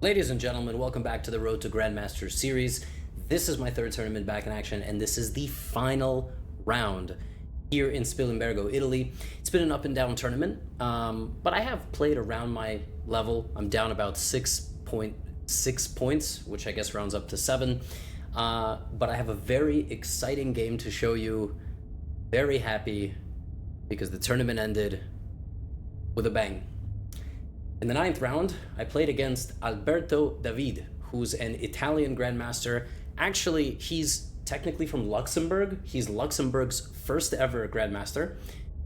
Ladies and gentlemen, welcome back to the Road to Grandmaster series. This is my third tournament back in action, and this is the final round here in Spilimbergo, Italy. It's been an up and down tournament, but I have played around my level. I'm down about 6.6 points, which I guess rounds up to 7. But I have a very exciting game to show you. Very happy because the tournament ended with a bang. In the ninth round, I played against Alberto David, who's an Italian grandmaster. Actually, he's technically from Luxembourg. He's Luxembourg's first ever grandmaster.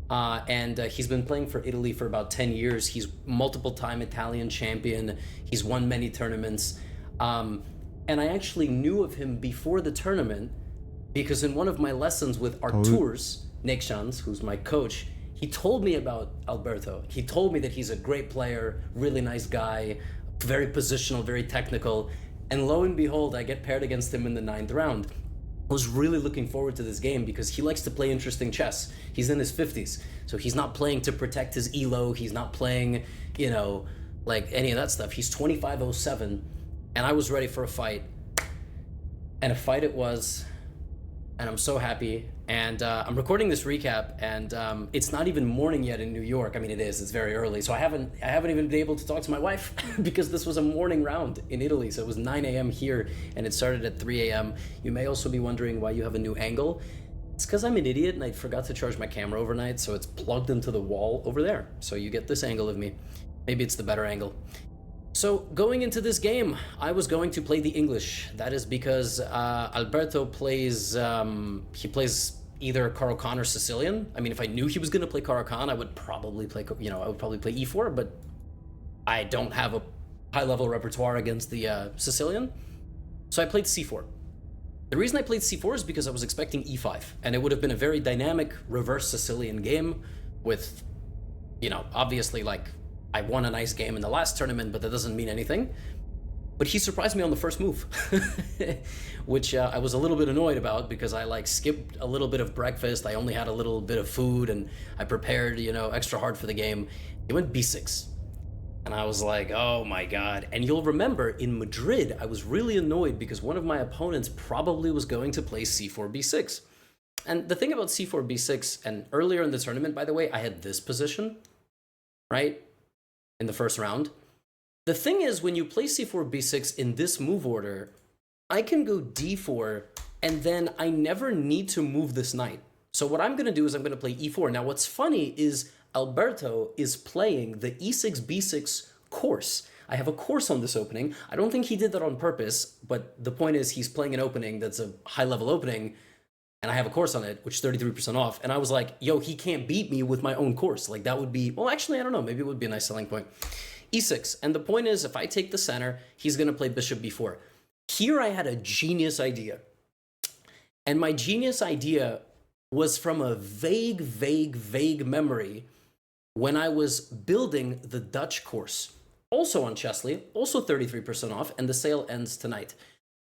And he's been playing for Italy for about 10 years. He's multiple time Italian champion. He's won many tournaments. And I actually knew of him before the tournament because in one of my lessons with Arturs Nekshans, who's my coach, he told me about Alberto. He told me that he's a great player, really nice guy, very positional, very technical. And lo and behold, I get paired against him in the ninth round. I was really looking forward to this game because he likes to play interesting chess. He's in his 50s, so he's not playing to protect his elo. He's not playing, like any of that stuff. He's 25-07, and I was ready for a fight. And a fight it was, and I'm so happy. And I'm recording this recap, and it's not even morning yet in New York. I mean, it is. It's very early, so I haven't even been able to talk to my wife because this was a morning round in Italy. So it was 9 a.m. here, and it started at 3 a.m. You may also be wondering why you have a new angle. It's because I'm an idiot, and I forgot to charge my camera overnight, so it's plugged into the wall over there. So you get this angle of me. Maybe it's the better angle. So going into this game, I was going to play the English. That is because Alberto plays, he plays either Caro-Kann or Sicilian. I mean, if I knew he was going to play Caro-Kann, I would probably play, I would probably play E4, but I don't have a high-level repertoire against the Sicilian. So I played C4. The reason I played C4 is because I was expecting E5, and it would have been a very dynamic reverse Sicilian game with, obviously, like, I won a nice game in the last tournament, but that doesn't mean anything. But he surprised me on the first move, which I was a little bit annoyed about because I skipped a little bit of breakfast. I only had a little bit of food and I prepared, extra hard for the game. He went B6. And I was like, oh my God. And you'll remember in Madrid, I was really annoyed because one of my opponents probably was going to play C4, B6. And the thing about C4, B6, and earlier in the tournament, by the way, I had this position, right? In the first round. The thing is, when you play c4, b6 in this move order, I can go d4, and then I never need to move this knight. So what I'm going to do is I'm going to play e4. Now, what's funny is Alberto is playing the e6, b6 course. I have a course on this opening. I don't think he did that on purpose, but the point is he's playing an opening that's a high-level opening, and I have a course on it, which is 33% off. And I was like, yo, he can't beat me with my own course. Like, that would be, well, actually, I don't know. Maybe it would be a nice selling point. E6. And the point is, if I take the center, he's going to play bishop b4. Here I had a genius idea. And my genius idea was from a vague memory when I was building the Dutch course. Also on Chessly, also 33% off, and the sale ends tonight.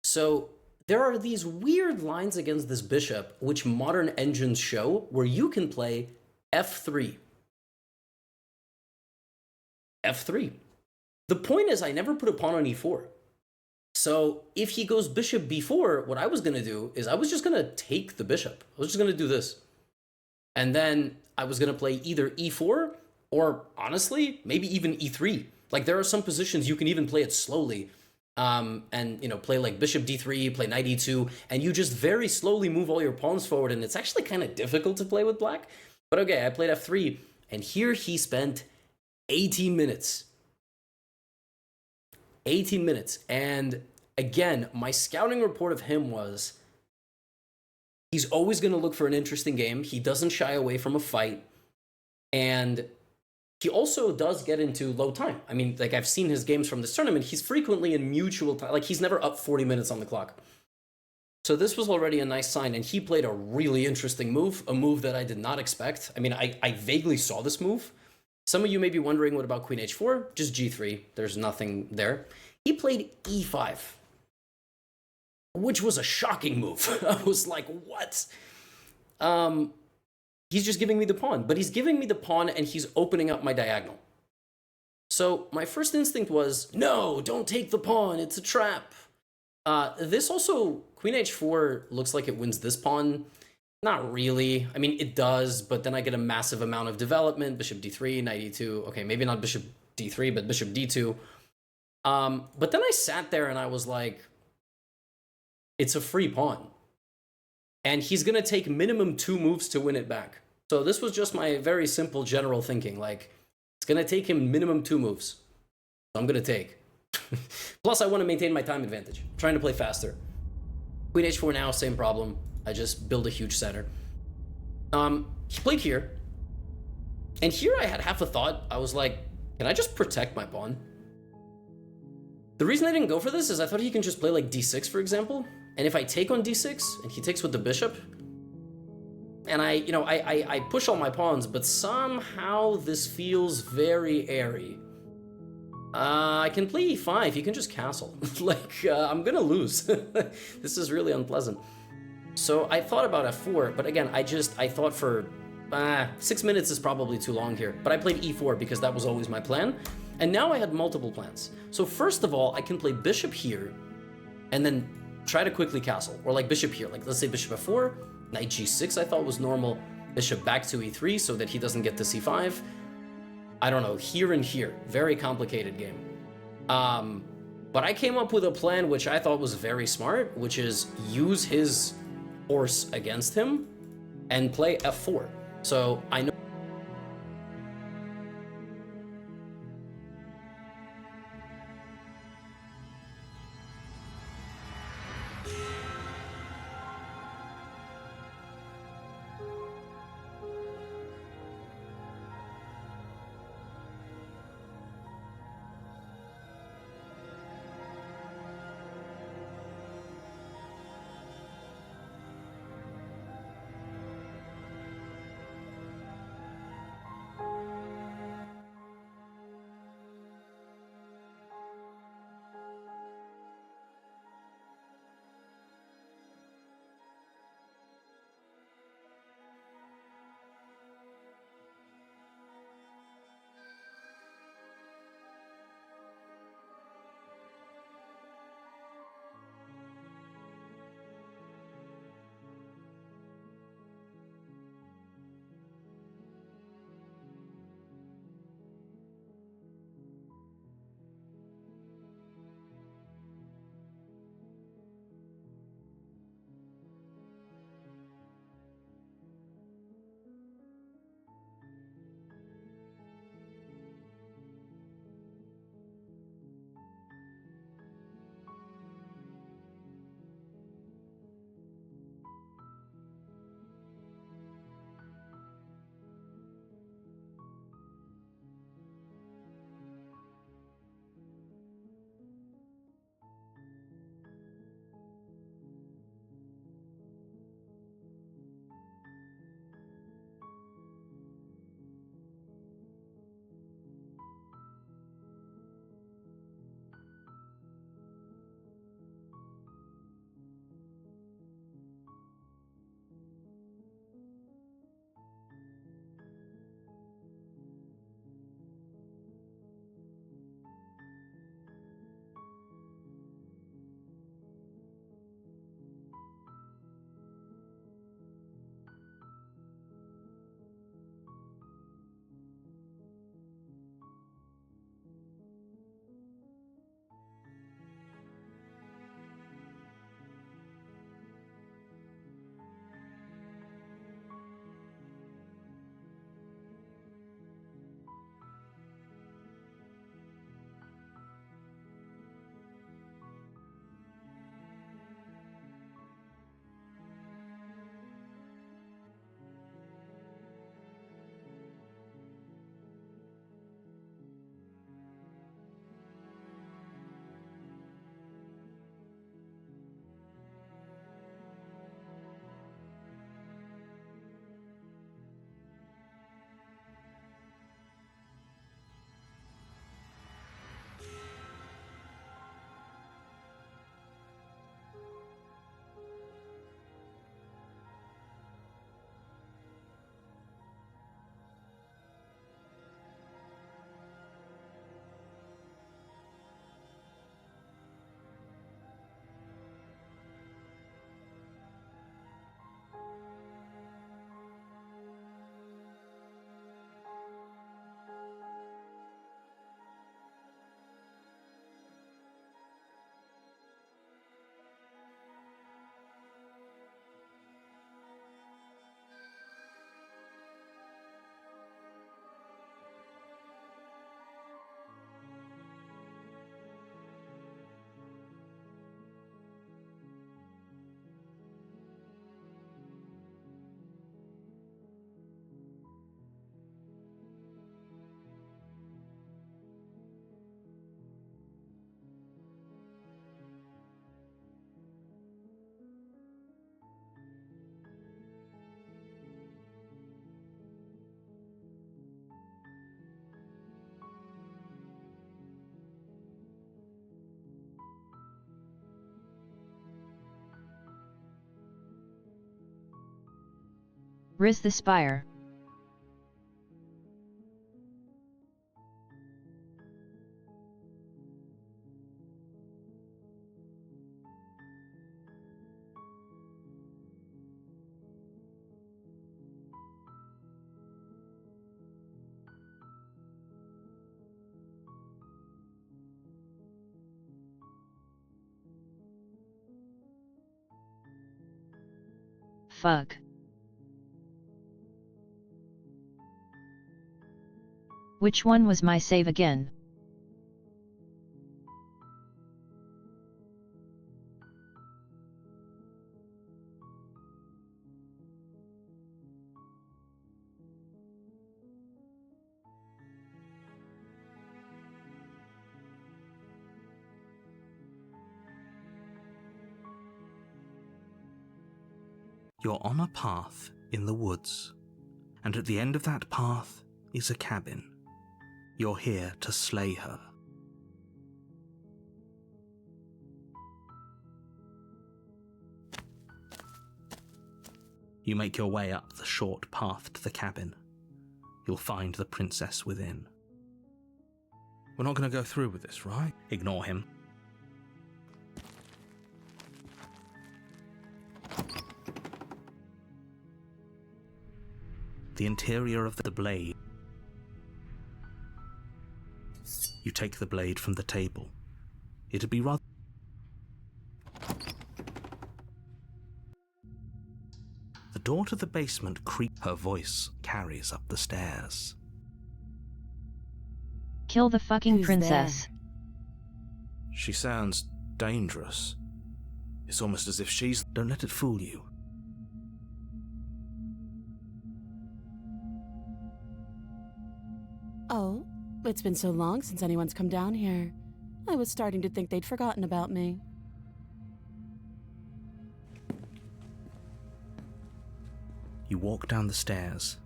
So there are these weird lines against this bishop, which modern engines show, where you can play f3. f3. The point is, I never put a pawn on e4. So if he goes bishop b4, what I was going to do is I was just going to take the bishop. I was just going to do this. And then I was going to play either e4 or, honestly, maybe even e3. Like, there are some positions you can even play it slowly. And play like bishop d3, play knight e2, and you just very slowly move all your pawns forward, and it's actually kind of difficult to play with black. But okay, I played f3, and here he spent 18 minutes. 18 minutes. And again, my scouting report of him was he's always going to look for an interesting game. He doesn't shy away from a fight. And he also does get into low time. I mean, like, I've seen his games from this tournament. He's frequently in mutual time. Like, he's never up 40 minutes on the clock. So this was already a nice sign, and he played a really interesting move, a move that I did not expect. I mean, I vaguely saw this move. Some of you may be wondering, what about queen h4? Just g3. There's nothing there. He played e5, which was a shocking move. I was like, what? He's just giving me the pawn, but he's giving me the pawn and he's opening up my diagonal. So my first instinct was, no, don't take the pawn, it's a trap. This also, queen h4 looks like it wins this pawn. Not really. I mean, it does, but then I get a massive amount of development. Bishop d3, knight e2. Okay, maybe not bishop d3, but bishop d2. But then I sat there and I was like, it's a free pawn. And he's going to take minimum 2 moves to win it back. So this was just my very simple general thinking. Like, it's going to take him minimum 2 moves. So I'm going to take. Plus, I want to maintain my time advantage. I'm trying to play faster. Queen h4 now, same problem. I just build a huge center. He played here. And here I had half a thought. I was like, can I just protect my pawn? The reason I didn't go for this is I thought he can just play like d6, for example. And if I take on d6 and he takes with the bishop, and I push all my pawns, but somehow this feels very airy. I can play e5. He can just castle. I'm gonna lose. This is really unpleasant. So I thought about f4, but again, I thought for 6 minutes is probably too long here. But I played e4 because that was always my plan. And now I had multiple plans. So first of all, I can play bishop here and then try to quickly castle. Or like bishop here, like let's say bishop f4, knight g6 I thought was normal, bishop back to e3 so that he doesn't get to c5. I don't know, here and here. Very complicated game. But I came up with a plan which I thought was very smart, which is use his horse against him and play f4. So I know Riz the spire. Fuck. Which one was my save again? You're on a path in the woods, and at the end of that path is a cabin. You're here to slay her. You make your way up the short path to the cabin. You'll find the princess within. We're not going to go through with this, right? Ignore him. The interior of the blade. You take the blade from the table. It'd be rather... The door to the basement creaks. Her voice carries up the stairs. Kill the fucking princess. She sounds dangerous. It's almost as if she's... Don't let it fool you. Oh, it's been so long since anyone's come down here. I was starting to think they'd forgotten about me. You walk down the stairs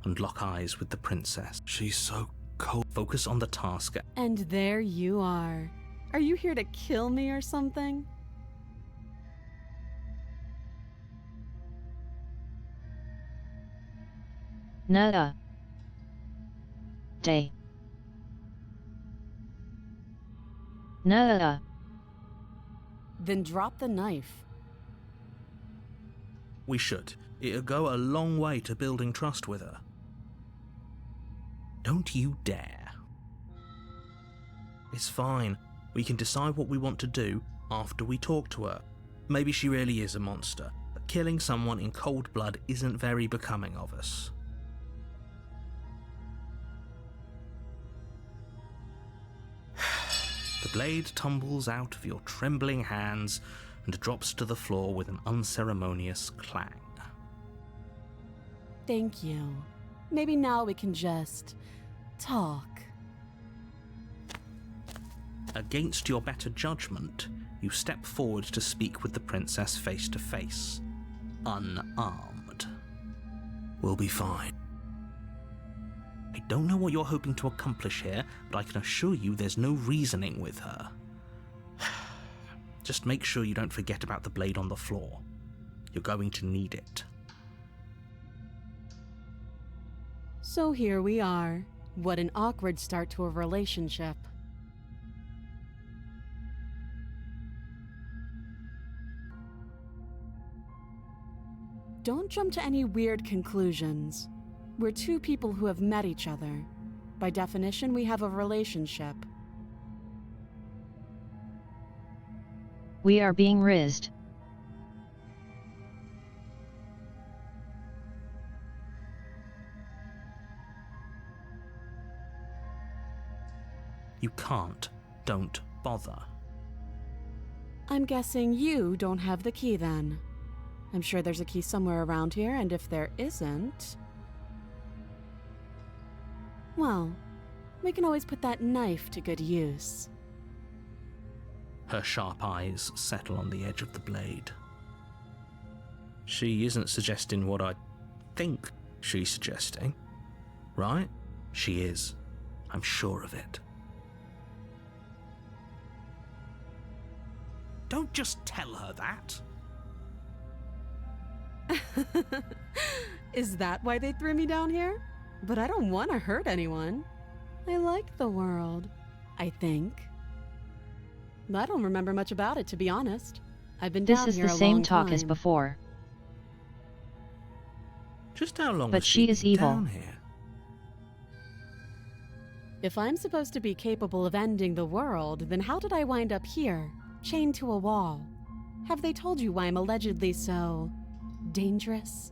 and lock eyes with the princess. She's so cold. Focus on the task. And there you are. Are you here to kill me or something? Nada. Day. Nada. Then drop the knife. We should. It'll go a long way to building trust with her. Don't you dare. It's fine. We can decide what we want to do after we talk to her. Maybe she really is a monster, but killing someone in cold blood isn't very becoming of us. The blade tumbles out of your trembling hands and drops to the floor with an unceremonious clang. Thank you. Maybe now we can just... talk. Against your better judgment, you step forward to speak with the princess face to face, unarmed. We'll be fine. I don't know what you're hoping to accomplish here, but I can assure you there's no reasoning with her. Just make sure you don't forget about the blade on the floor. You're going to need it. So here we are. What an awkward start to a relationship. Don't jump to any weird conclusions. We're two people who have met each other. By definition, we have a relationship. We are being rizzed. You can't. Don't bother. I'm guessing you don't have the key then. I'm sure there's a key somewhere around here, and if there isn't... well, we can always put that knife to good use. Her sharp eyes settle on the edge of the blade. She isn't suggesting what I think she's suggesting, right? She is. I'm sure of it. Don't just tell her that. Is that why they threw me down here? But I don't want to hurt anyone. I like the world, I think. I don't remember much about it, to be honest. I've been This down is here the a same long talk as time. before. Just how long But has she she is been evil. down here? If I'm supposed to be capable of ending the world, then how did I wind up here, chained to a wall? Have they told you why I'm allegedly so dangerous?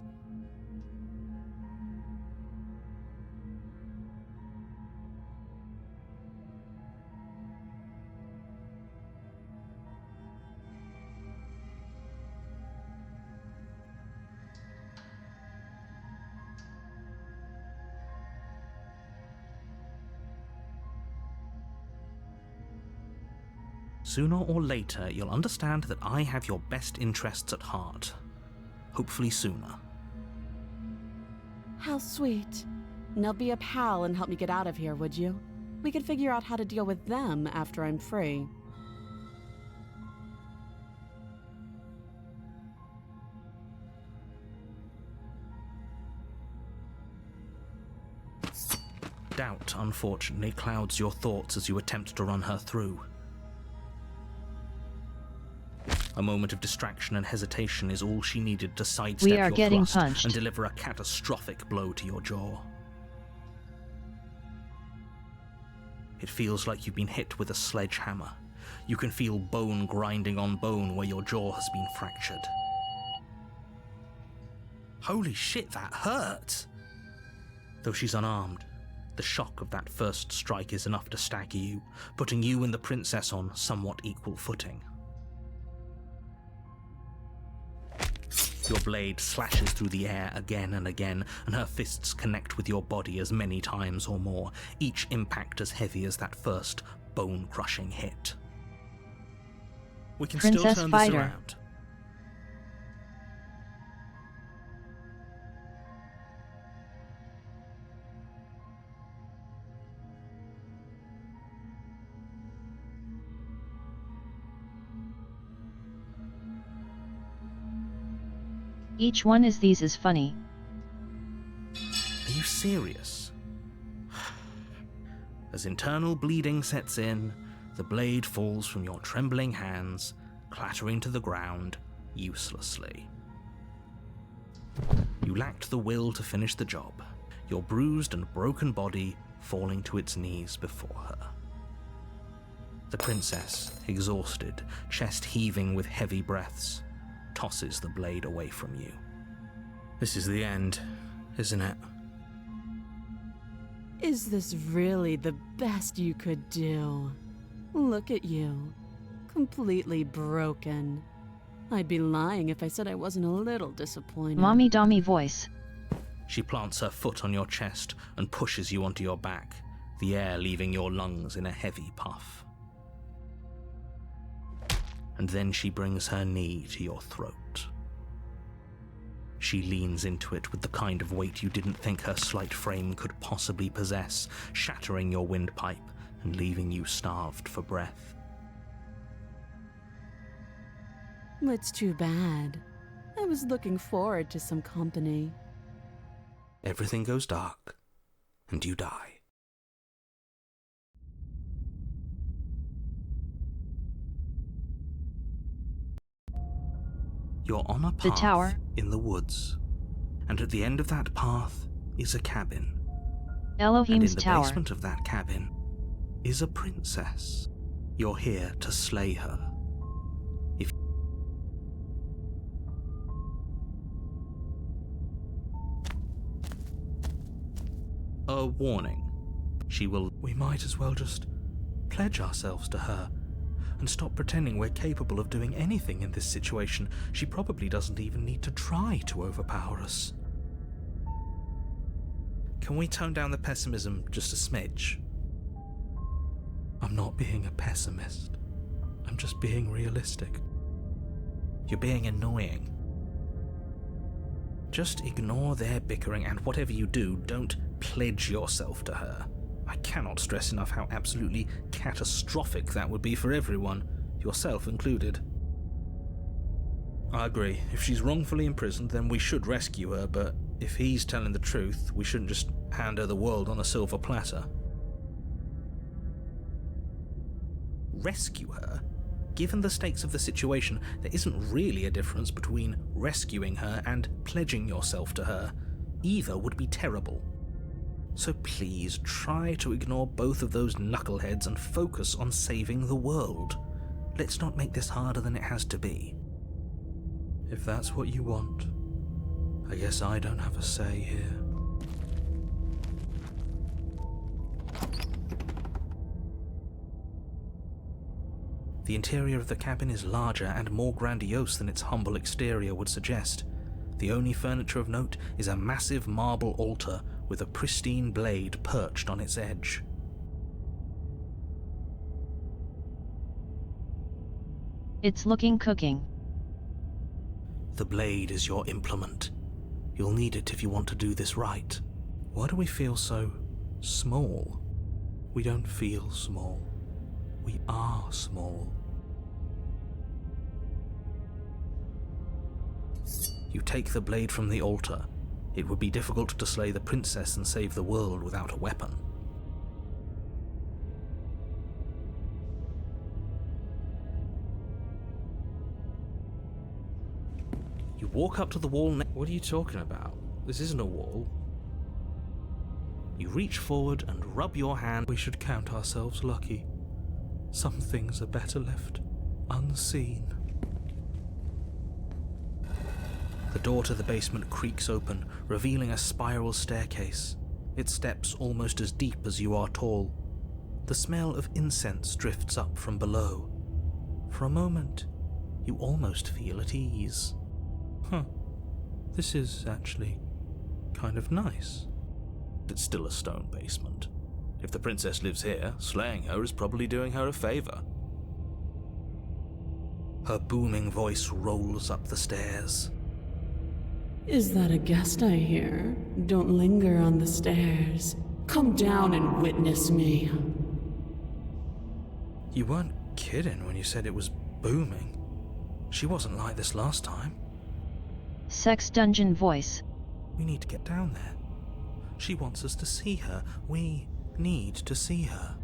Sooner or later, you'll understand that I have your best interests at heart. Hopefully sooner. How sweet. Now be a pal and help me get out of here, would you? We could figure out how to deal with them after I'm free. Doubt, unfortunately, clouds your thoughts as you attempt to run her through. A moment of distraction and hesitation is all she needed to sidestep We are your getting thrust punched. and deliver a catastrophic blow to your jaw. It feels like you've been hit with a sledgehammer. You can feel bone grinding on bone where your jaw has been fractured. Holy shit, that hurt! Though she's unarmed, the shock of that first strike is enough to stagger you, putting you and the princess on somewhat equal footing. Your blade slashes through the air again and again, and her fists connect with your body as many times or more, each impact as heavy as that first bone-crushing hit. We can Princess still turn Fighter. this around. Each one is these is funny. Are you serious? As internal bleeding sets in, the blade falls from your trembling hands, clattering to the ground uselessly. You lacked the will to finish the job, your bruised and broken body falling to its knees before her. The princess, exhausted, chest heaving with heavy breaths, tosses the blade away from you. This is the end, isn't it? Is this really the best you could do? Look at you. Completely broken. I'd be lying if I said I wasn't a little disappointed. Mommy Dommy voice. She plants her foot on your chest and pushes you onto your back, the air leaving your lungs in a heavy puff. And then she brings her knee to your throat. She leans into it with the kind of weight you didn't think her slight frame could possibly possess, shattering your windpipe and leaving you starved for breath. It's too bad. I was looking forward to some company. Everything goes dark, and you die. You're on a The path tower. in the woods, and at the end of that path is a cabin. And in Elohim's the tower. basement of that cabin is a princess. You're here to slay her. If a warning, we might as well just pledge ourselves to her and stop pretending we're capable of doing anything in this situation. She probably doesn't even need to try to overpower us. Can we tone down the pessimism just a smidge? I'm not being a pessimist. I'm just being realistic. You're being annoying. Just ignore their bickering, and whatever you do, don't pledge yourself to her. I cannot stress enough how absolutely catastrophic that would be for everyone, yourself included. I agree. If she's wrongfully imprisoned, then we should rescue her, but if he's telling the truth, we shouldn't just hand her the world on a silver platter. Rescue her? Given the stakes of the situation, there isn't really a difference between rescuing her and pledging yourself to her. Either would be terrible. So please try to ignore both of those knuckleheads and focus on saving the world. Let's not make this harder than it has to be. If that's what you want, I guess I don't have a say here. The interior of the cabin is larger and more grandiose than its humble exterior would suggest. The only furniture of note is a massive marble altar with a pristine blade perched on its edge. It's looking cooking. The blade is your implement. You'll need it if you want to do this right. Why do we feel so small? We don't feel small. We are small. You take the blade from the altar. It would be difficult to slay the princess and save the world without a weapon. You walk up to the wall. What are you talking about? This isn't a wall. You reach forward and rub your hand. We should count ourselves lucky. Some things are better left unseen. The door to the basement creaks open, revealing a spiral staircase. Its steps almost as deep as you are tall. The smell of incense drifts up from below. For a moment, you almost feel at ease. This is actually kind of nice. It's still a stone basement. If the princess lives here, slaying her is probably doing her a favor. Her booming voice rolls up the stairs. Is that a guest I hear? Don't linger on the stairs. Come down and witness me. You weren't kidding when you said it was booming. She wasn't like this last time. Sex dungeon voice. We need to get down there. She wants us to see her. We need to see her.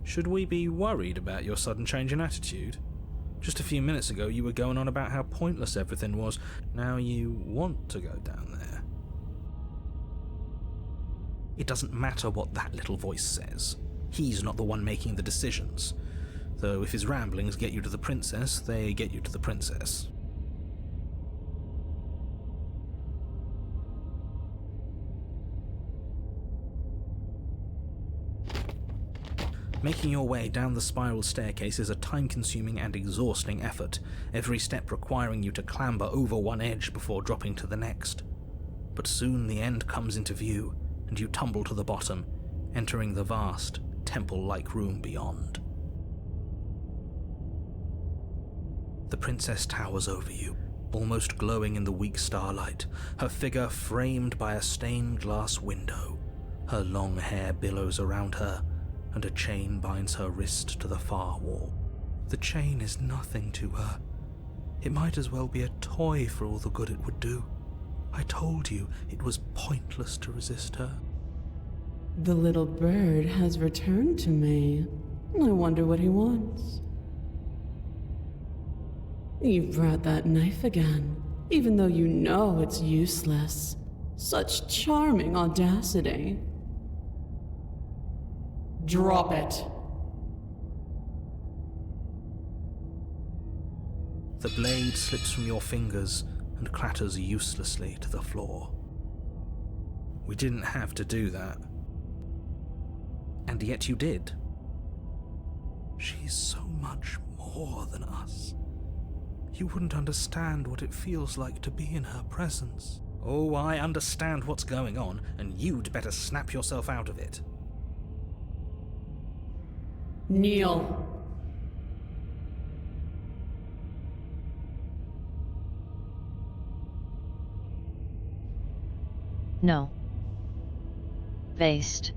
Should we be worried about your sudden change in attitude? Just a few minutes ago you were going on about how pointless everything was. Now you want to go down there. It doesn't matter what that little voice says. He's not the one making the decisions. Though if his ramblings get you to the princess, they get you to the princess. Making your way down the spiral staircase is a time-consuming and exhausting effort, every step requiring you to clamber over one edge before dropping to the next. But soon the end comes into view, and you tumble to the bottom, entering the vast, temple-like room beyond. The princess towers over you, almost glowing in the weak starlight, her figure framed by a stained glass window. Her long hair billows around her, and a chain binds her wrist to the far wall. The chain is nothing to her. It might as well be a toy for all the good it would do. I told you it was pointless to resist her. The little bird has returned to me. I wonder what he wants. You've brought that knife again, even though you know it's useless. Such charming audacity. Drop it. The blade slips from your fingers and clatters uselessly to the floor. We didn't have to do that. And yet you did. She's so much more than us. You wouldn't understand what it feels like to be in her presence. Oh, I understand what's going on, and you'd better snap yourself out of it. Kneel. No. Based.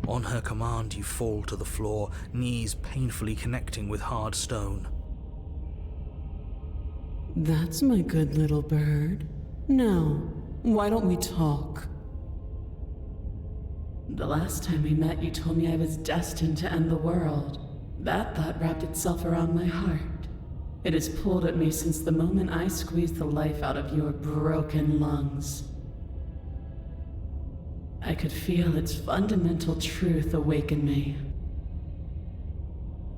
On her command, you fall to the floor, knees painfully connecting with hard stone. That's my good little bird. Now, why don't we talk? The last time we met, you told me I was destined to end the world. That thought wrapped itself around my heart. It has pulled at me since the moment I squeezed the life out of your broken lungs. I could feel its fundamental truth awaken me.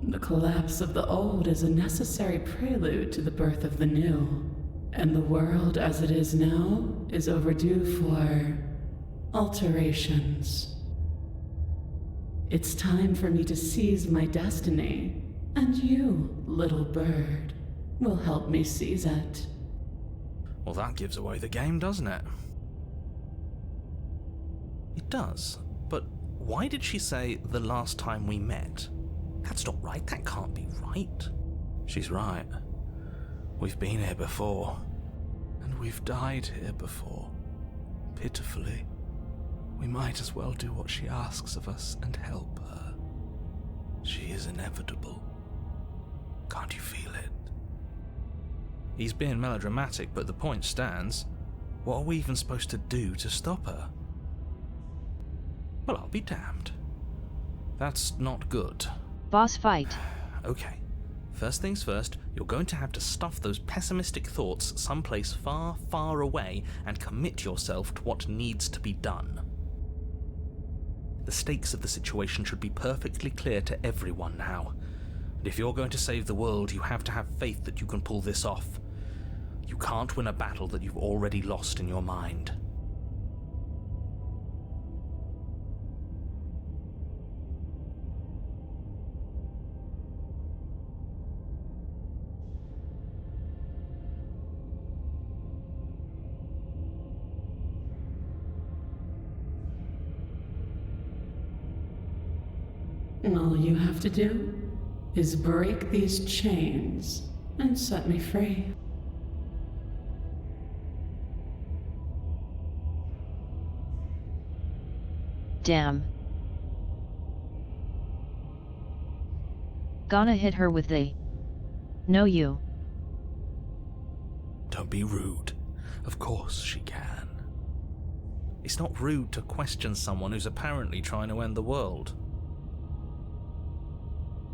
The collapse of the old is a necessary prelude to the birth of the new, and the world as it is now is overdue for alterations. It's time for me to seize my destiny, and you, little bird, will help me seize it. Well, that gives away the game, doesn't it? It does, but why did she say the last time we met? That's not right, that can't be right. She's right. We've been here before, and we've died here before. Pitifully. We might as well do what she asks of us and help her. She is inevitable. Can't you feel it? He's being melodramatic, but the point stands. What are we even supposed to do to stop her? Well, I'll be damned. That's not good. Boss fight. Okay. First things first, you're going to have to stuff those pessimistic thoughts someplace far, far away and commit yourself to what needs to be done. The stakes of the situation should be perfectly clear to everyone now. And if you're going to save the world, you have to have faith that you can pull this off. You can't win a battle that you've already lost in your mind. All you have to do is break these chains and set me free. Damn. Gonna hit her with the... No you. Don't be rude. Of course she can. It's not rude to question someone who's apparently trying to end the world.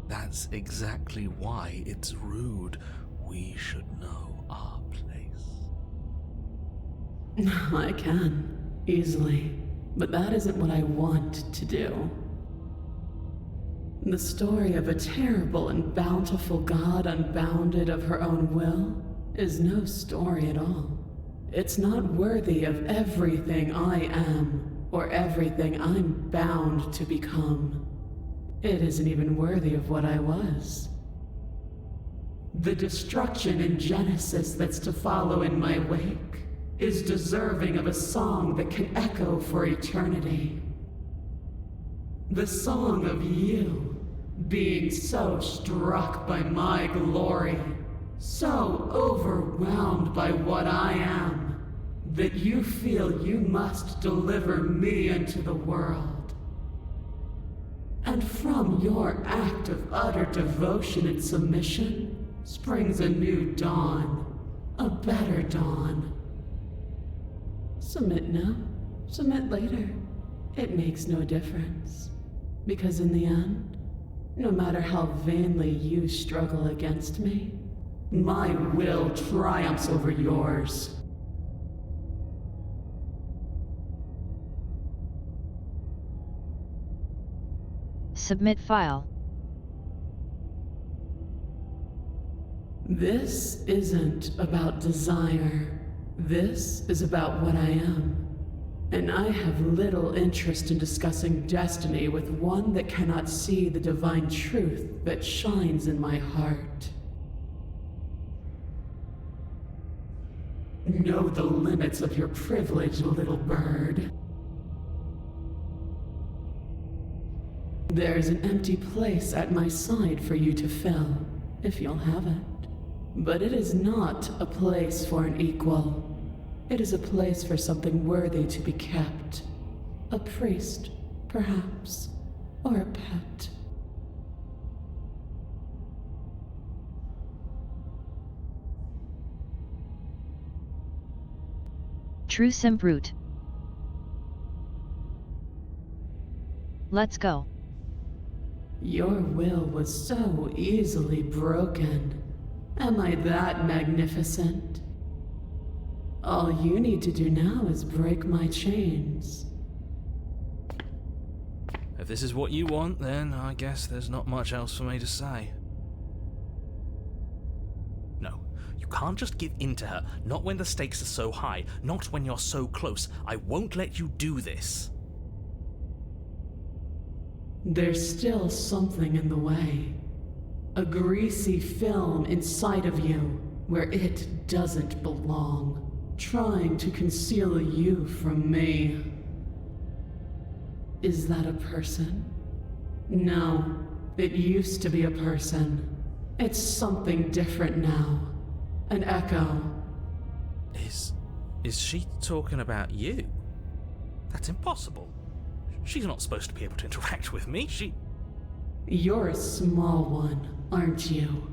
That's exactly why it's rude. We should know our place. I can, easily, but that isn't what I want to do. The story of a terrible and bountiful God unbounded of her own will is no story at all. It's not worthy of everything I am, or everything I'm bound to become. It isn't even worthy of what I was. The destruction in Genesis that's to follow in my wake is deserving of a song that can echo for eternity. The song of you, being so struck by my glory, so overwhelmed by what I am, that you feel you must deliver me into the world. And from your act of utter devotion and submission springs a new dawn, a better dawn. Submit now, submit later. It makes no difference. Because in the end, no matter how vainly you struggle against me, my will triumphs over yours. Submit file. This isn't about desire. This is about what I am. And I have little interest in discussing destiny with one that cannot see the divine truth that shines in my heart. Know the limits of your privilege, little bird. There's an empty place at my side for you to fill, if you'll have it. But it is not a place for an equal. It is a place for something worthy to be kept. A priest, perhaps, or a pet. True sim brute. Let's go. Your will was so easily broken. Am I that magnificent? All you need to do now is break my chains. If this is what you want, then I guess there's not much else for me to say. No, you can't just give in to her. Not when the stakes are so high. Not when you're so close. I won't let you do this. There's still something in the way. A greasy film inside of you where it doesn't belong, trying to conceal you from me. Is that a person? No, it used to be a person. It's something different now. An echo. Is she talking about you? That's impossible. She's not supposed to be able to interact with me. You're a small one, aren't you?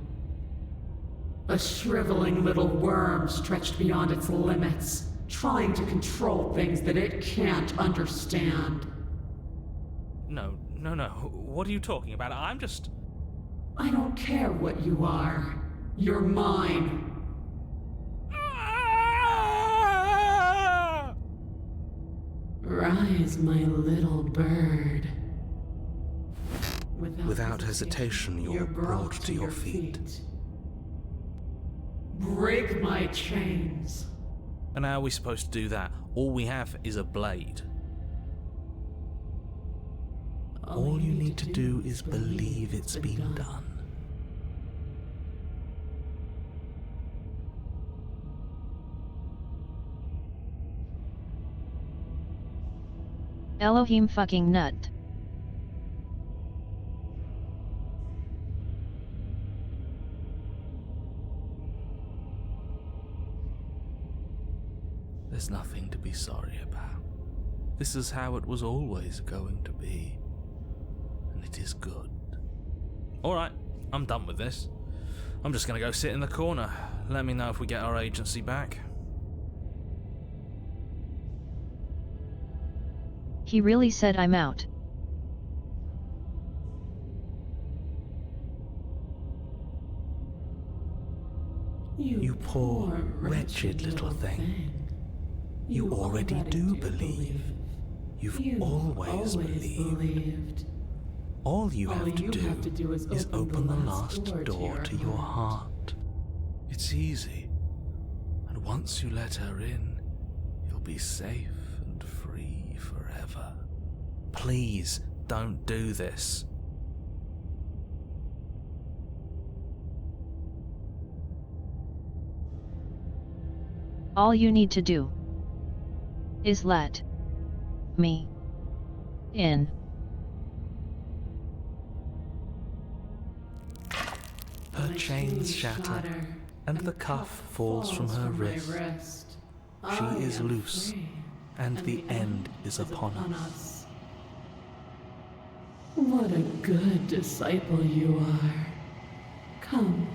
A shriveling little worm stretched beyond its limits, trying to control things that it can't understand. No. What are you talking about? I don't care what you are. You're mine. Rise, my little bird. Without hesitation, you're brought to your feet. Break my chains. And how are we supposed to do that? All we have is a blade. All you need to do is believe it's been done. Elohim fucking nut. There's nothing to be sorry about. This is how it was always going to be. And it is good. Alright, I'm done with this. I'm just gonna go sit in the corner. Let me know if we get our agency back. He really said I'm out. You poor, wretched little thing. You already do believe. You've always believed. All you have to do is open the last door to your heart. It's easy. And once you let her in, you'll be safe and free forever. Please don't do this. All you need to do is let me in. Her chains shatter, and the cuff falls from her wrist. She is loose, and the end is upon us. What a good disciple you are. Come,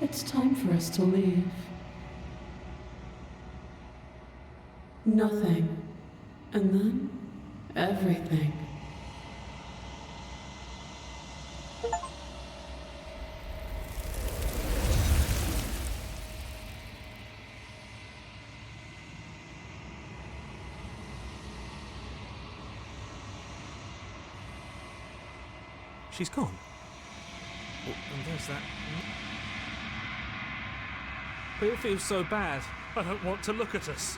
it's time for us to leave. Nothing, and then everything. She's gone. Oh, and there's that. But it feels so bad. I don't want to look at us.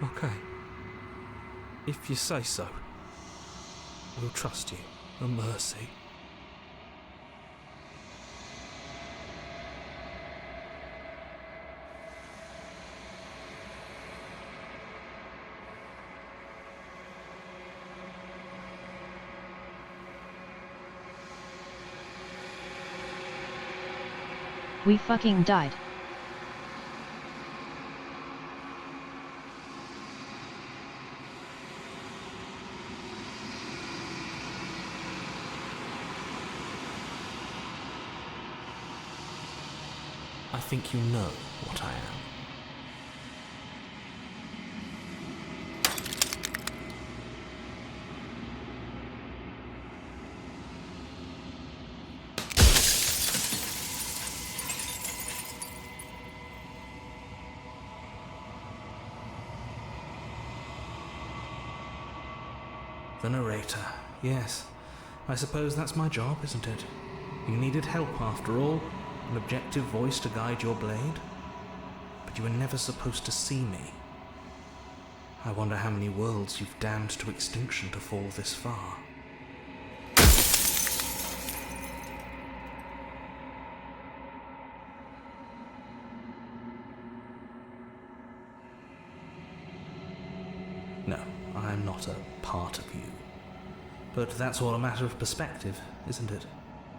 Okay. If you say so. We'll trust you. A mercy. We fucking died. I think you know what I am. The narrator. Yes. I suppose that's my job, isn't it? You needed help after all, an objective voice to guide your blade. But you were never supposed to see me. I wonder how many worlds you've damned to extinction to fall this far. No, I'm not a part of you. But that's all a matter of perspective, isn't it?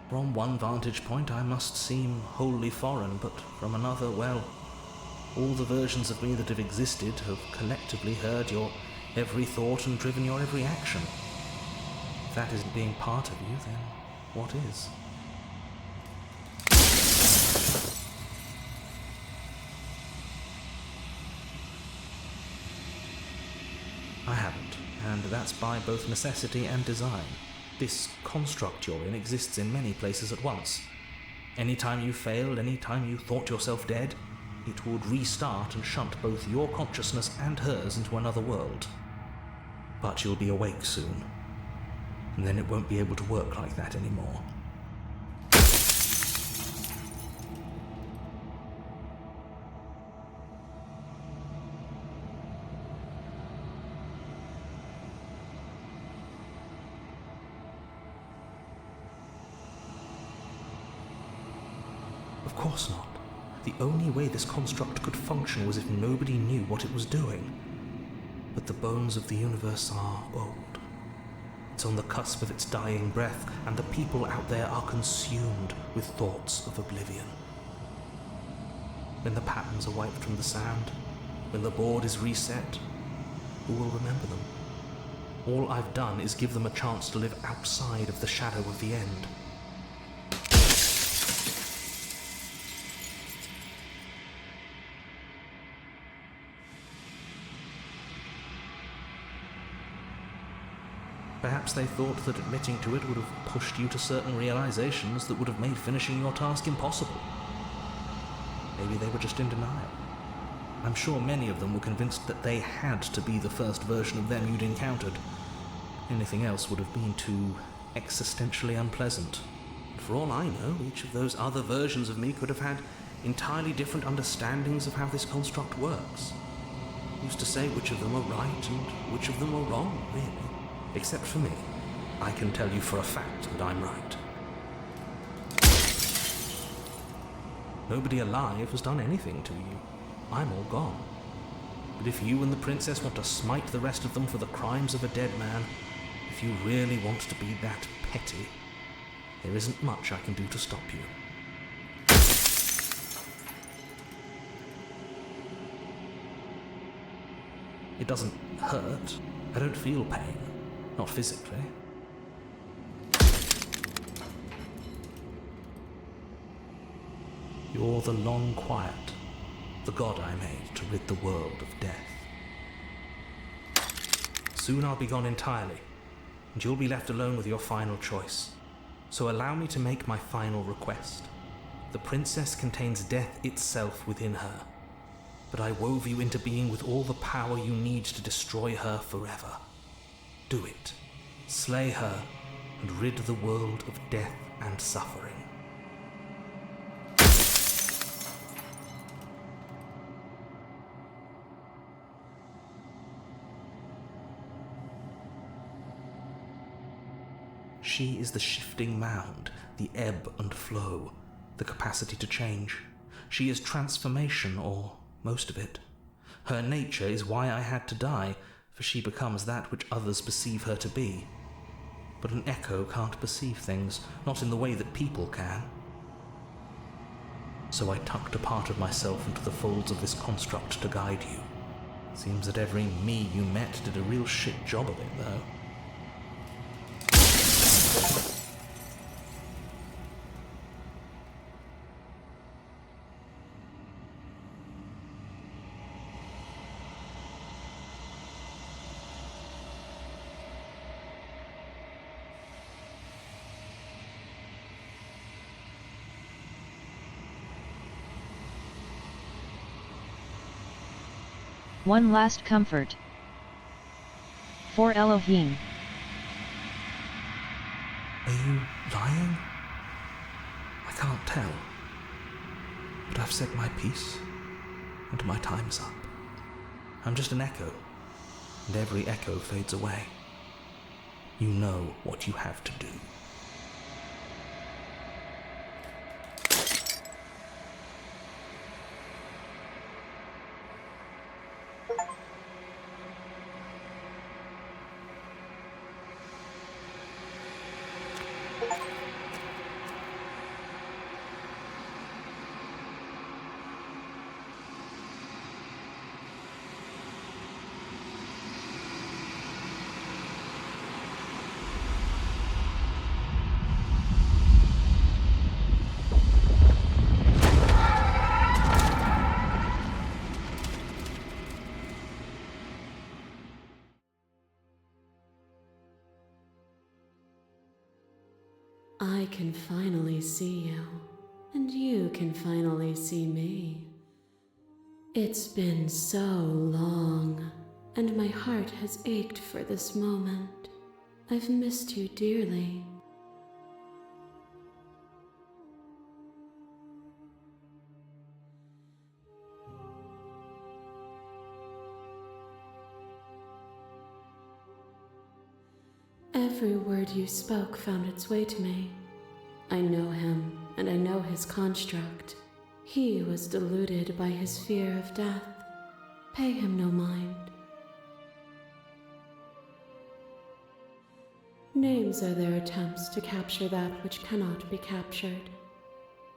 From one vantage point I must seem wholly foreign, but from another, well, all the versions of me that have existed have collectively heard your every thought and driven your every action. If that isn't being part of you, then what is? I haven't, and that's by both necessity and design. This construct you're in exists in many places at once. Anytime you failed, anytime you thought yourself dead, it would restart and shunt both your consciousness and hers into another world. But you'll be awake soon, and then it won't be able to work like that anymore. Of course not. The only way this construct could function was if nobody knew what it was doing. But the bones of the universe are old. It's on the cusp of its dying breath, and the people out there are consumed with thoughts of oblivion. When the patterns are wiped from the sand, when the board is reset, who will remember them? All I've done is give them a chance to live outside of the shadow of the end. Perhaps they thought that admitting to it would have pushed you to certain realizations that would have made finishing your task impossible. Maybe they were just in denial. I'm sure many of them were convinced that they had to be the first version of them you'd encountered. Anything else would have been too existentially unpleasant. For all I know, each of those other versions of me could have had entirely different understandings of how this construct works. Who's to say which of them are right and which of them are wrong, really? Except for me, I can tell you for a fact that I'm right. Nobody alive has done anything to you. I'm all gone. But if you and the princess want to smite the rest of them for the crimes of a dead man, if you really want to be that petty, there isn't much I can do to stop you. It doesn't hurt. I don't feel pain. Not physically. You're the long quiet, the god I made to rid the world of death. Soon I'll be gone entirely, and you'll be left alone with your final choice. So allow me to make my final request. The princess contains death itself within her, but I wove you into being with all the power you need to destroy her forever. Do it. Slay her and rid the world of death and suffering. She is the shifting mound, the ebb and flow, the capacity to change. She is transformation, or most of it. Her nature is why I had to die, for she becomes that which others perceive her to be. But an echo can't perceive things, not in the way that people can. So I tucked a part of myself into the folds of this construct to guide you. Seems that every me you met did a real shit job of it, though. One last comfort. For Elohim. Are you lying? I can't tell. But I've said my piece, and my time's up. I'm just an echo, and every echo fades away. You know what you have to do. I can finally see you, and you can finally see me. It's been so long, and my heart has ached for this moment. I've missed you dearly. Every word you spoke found its way to me. I know him, and I know his construct. He was deluded by his fear of death. Pay him no mind. Names are their attempts to capture that which cannot be captured.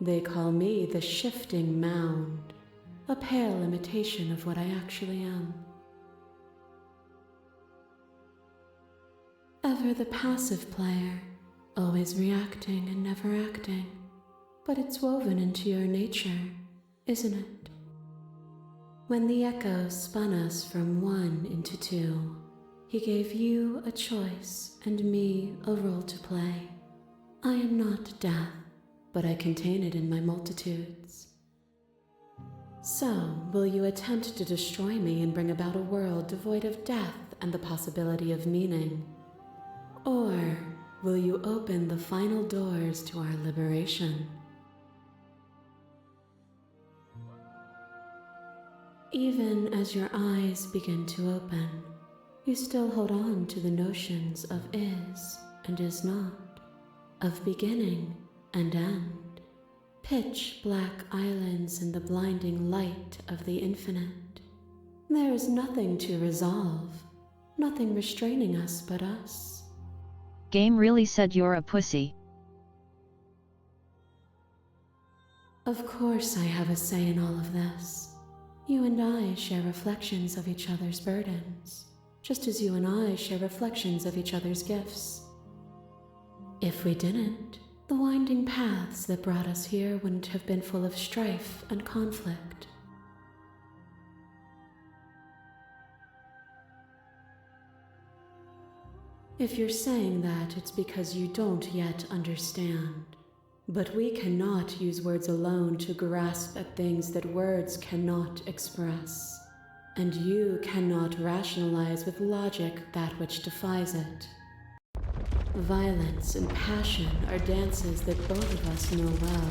They call me the Shifting Mound, a pale imitation of what I actually am. Ever the passive player, always reacting and never acting. But it's woven into your nature, isn't it? When the echo spun us from one into two, he gave you a choice and me a role to play. I am not death, but I contain it in my multitudes. So, will you attempt to destroy me and bring about a world devoid of death and the possibility of meaning? Or will you open the final doors to our liberation? Even as your eyes begin to open, you still hold on to the notions of is and is not, of beginning and end, pitch black islands in the blinding light of the infinite. There is nothing to resolve, nothing restraining us but us. Game really said you're a pussy. Of course I have a say in all of this. You and I share reflections of each other's burdens, just as you and I share reflections of each other's gifts. If we didn't, the winding paths that brought us here wouldn't have been full of strife and conflict. If you're saying that, it's because you don't yet understand. But we cannot use words alone to grasp at things that words cannot express. And you cannot rationalize with logic that which defies it. Violence and passion are dances that both of us know well.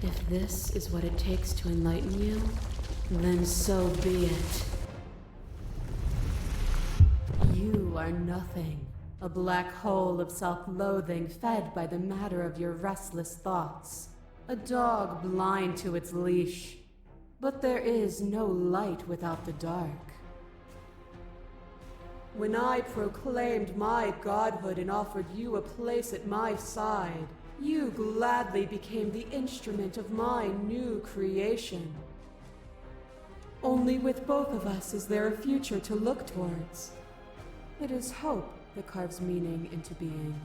If this is what it takes to enlighten you, then so be it. You are nothing. A black hole of self-loathing fed by the matter of your restless thoughts. A dog blind to its leash. But there is no light without the dark. When I proclaimed my godhood and offered you a place at my side, you gladly became the instrument of my new creation. Only with both of us is there a future to look towards. It is hope that carves meaning into being.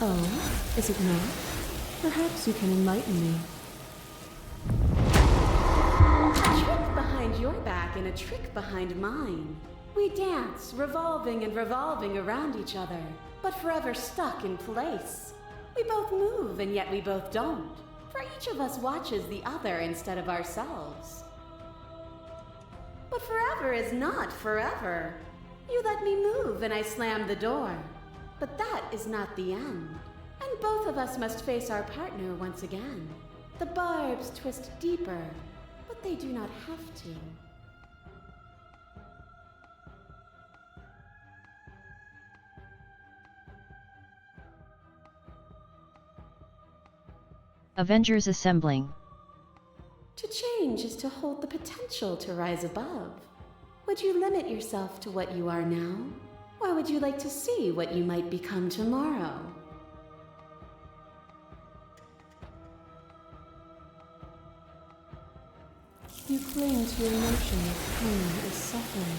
Oh, is it not? Perhaps you can enlighten me. A trick behind your back and a trick behind mine. We dance, revolving and revolving around each other, but forever stuck in place. We both move, and yet we both don't. For each of us watches the other instead of ourselves. But forever is not forever. You let me move, and I slam the door. But that is not the end. And both of us must face our partner once again. The barbs twist deeper, but they do not have to. Avengers assembling. To change is to hold the potential to rise above. Would you limit yourself to what you are now? Or would you like to see what you might become tomorrow? You cling to your notion of pain is suffering.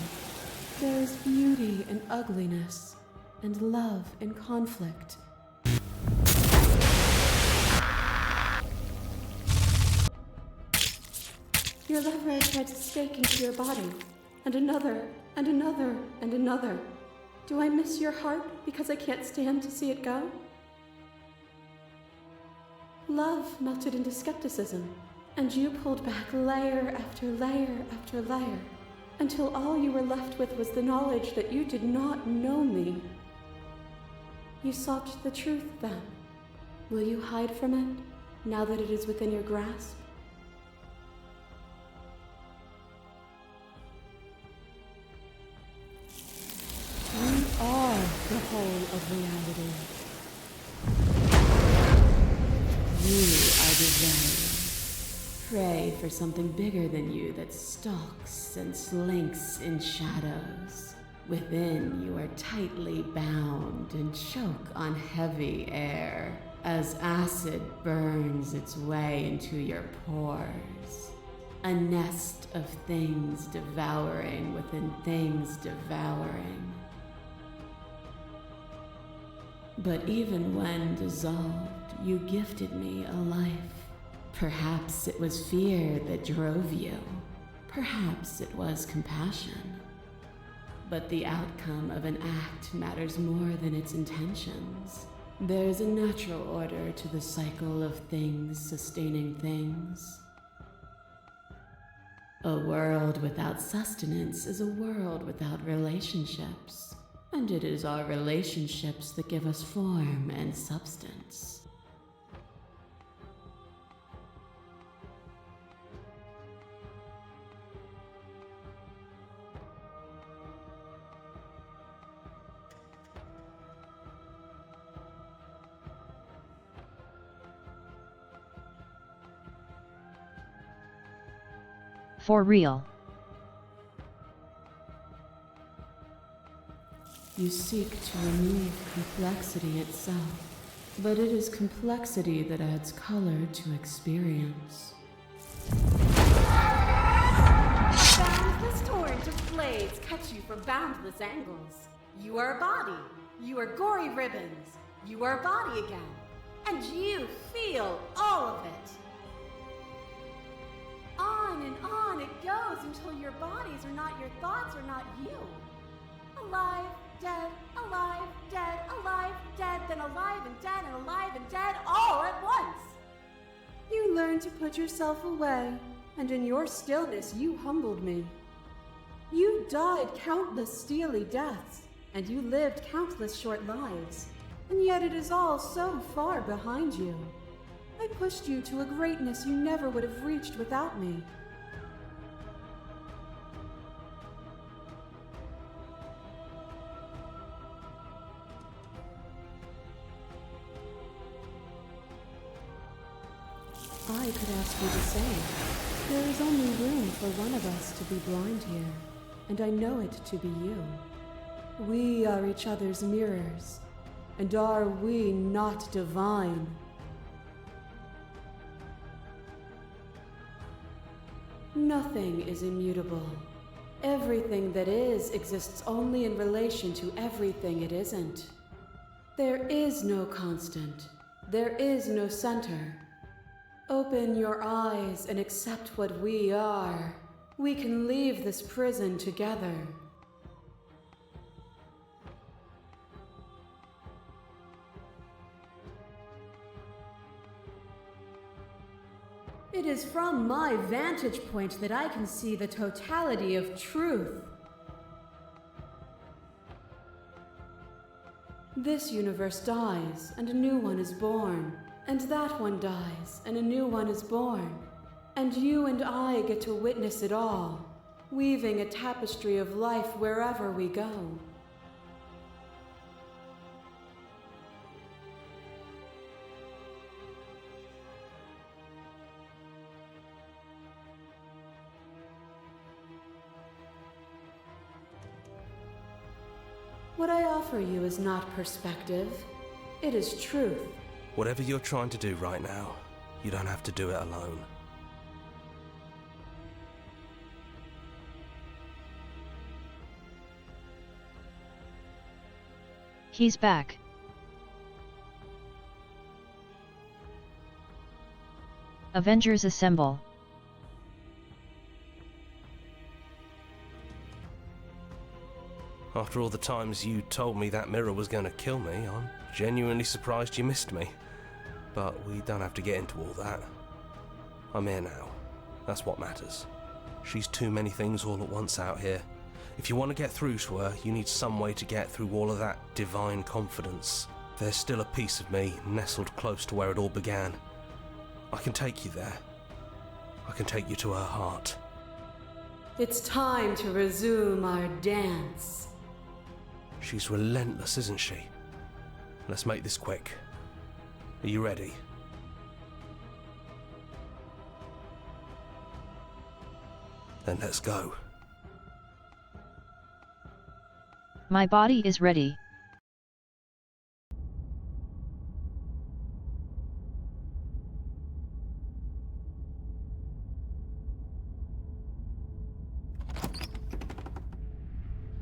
There is beauty in ugliness, and love in conflict. Your lover tried to stake into your body, and another, and another, and another. Do I miss your heart because I can't stand to see it go? Love melted into skepticism, and you pulled back layer after layer after layer, until all you were left with was the knowledge that you did not know me. You sought the truth then. Will you hide from it, now that it is within your grasp? We are the whole of reality. You are desire. Pray for something bigger than you that stalks and slinks in shadows. Within, you are tightly bound and choke on heavy air as acid burns its way into your pores. A nest of things devouring within things devouring. But even when dissolved, you gifted me a life. Perhaps it was fear that drove you. Perhaps it was compassion. But the outcome of an act matters more than its intentions. There's a natural order to the cycle of things sustaining things. A world without sustenance is a world without relationships. And it is our relationships that give us form and substance. For real. You seek to remove complexity itself, but it is complexity that adds color to experience. Boundless torrent of blades cut you from boundless angles. You are a body. You are gory ribbons. You are a body again. And you feel all of it. On and on it goes until your bodies are not your thoughts, are not you. Alive, dead, alive, dead, then alive and dead, all at once. You learned to put yourself away, and in your stillness you humbled me. You died countless steely deaths, and you lived countless short lives, and yet it is all so far behind you. I pushed you to a greatness you never would have reached without me. I could ask you the same. There is only room for one of us to be blind here, and I know it to be you. We are each other's mirrors, and are we not divine? Nothing is immutable. Everything that is exists only in relation to everything it isn't. There is no constant. There is no center. Open your eyes and accept what we are. We can leave this prison together. It is from my vantage point that I can see the totality of truth. This universe dies, and a new one is born. And that one dies, and a new one is born. And you and I get to witness it all, weaving a tapestry of life wherever we go. What I offer you is not perspective. It is truth. Whatever you're trying to do right now, you don't have to do it alone. He's back. Avengers assemble. After all the times you told me that mirror was going to kill me, I'm genuinely surprised you missed me. But we don't have to get into all that. I'm here now. That's what matters. She's too many things all at once out here. If you want to get through to her, you need some way to get through all of that divine confidence. There's still a piece of me nestled close to where it all began. I can take you there. I can take you to her heart. It's time to resume our dance. She's relentless, isn't she? Let's make this quick. Are you ready? Then let's go. My body is ready.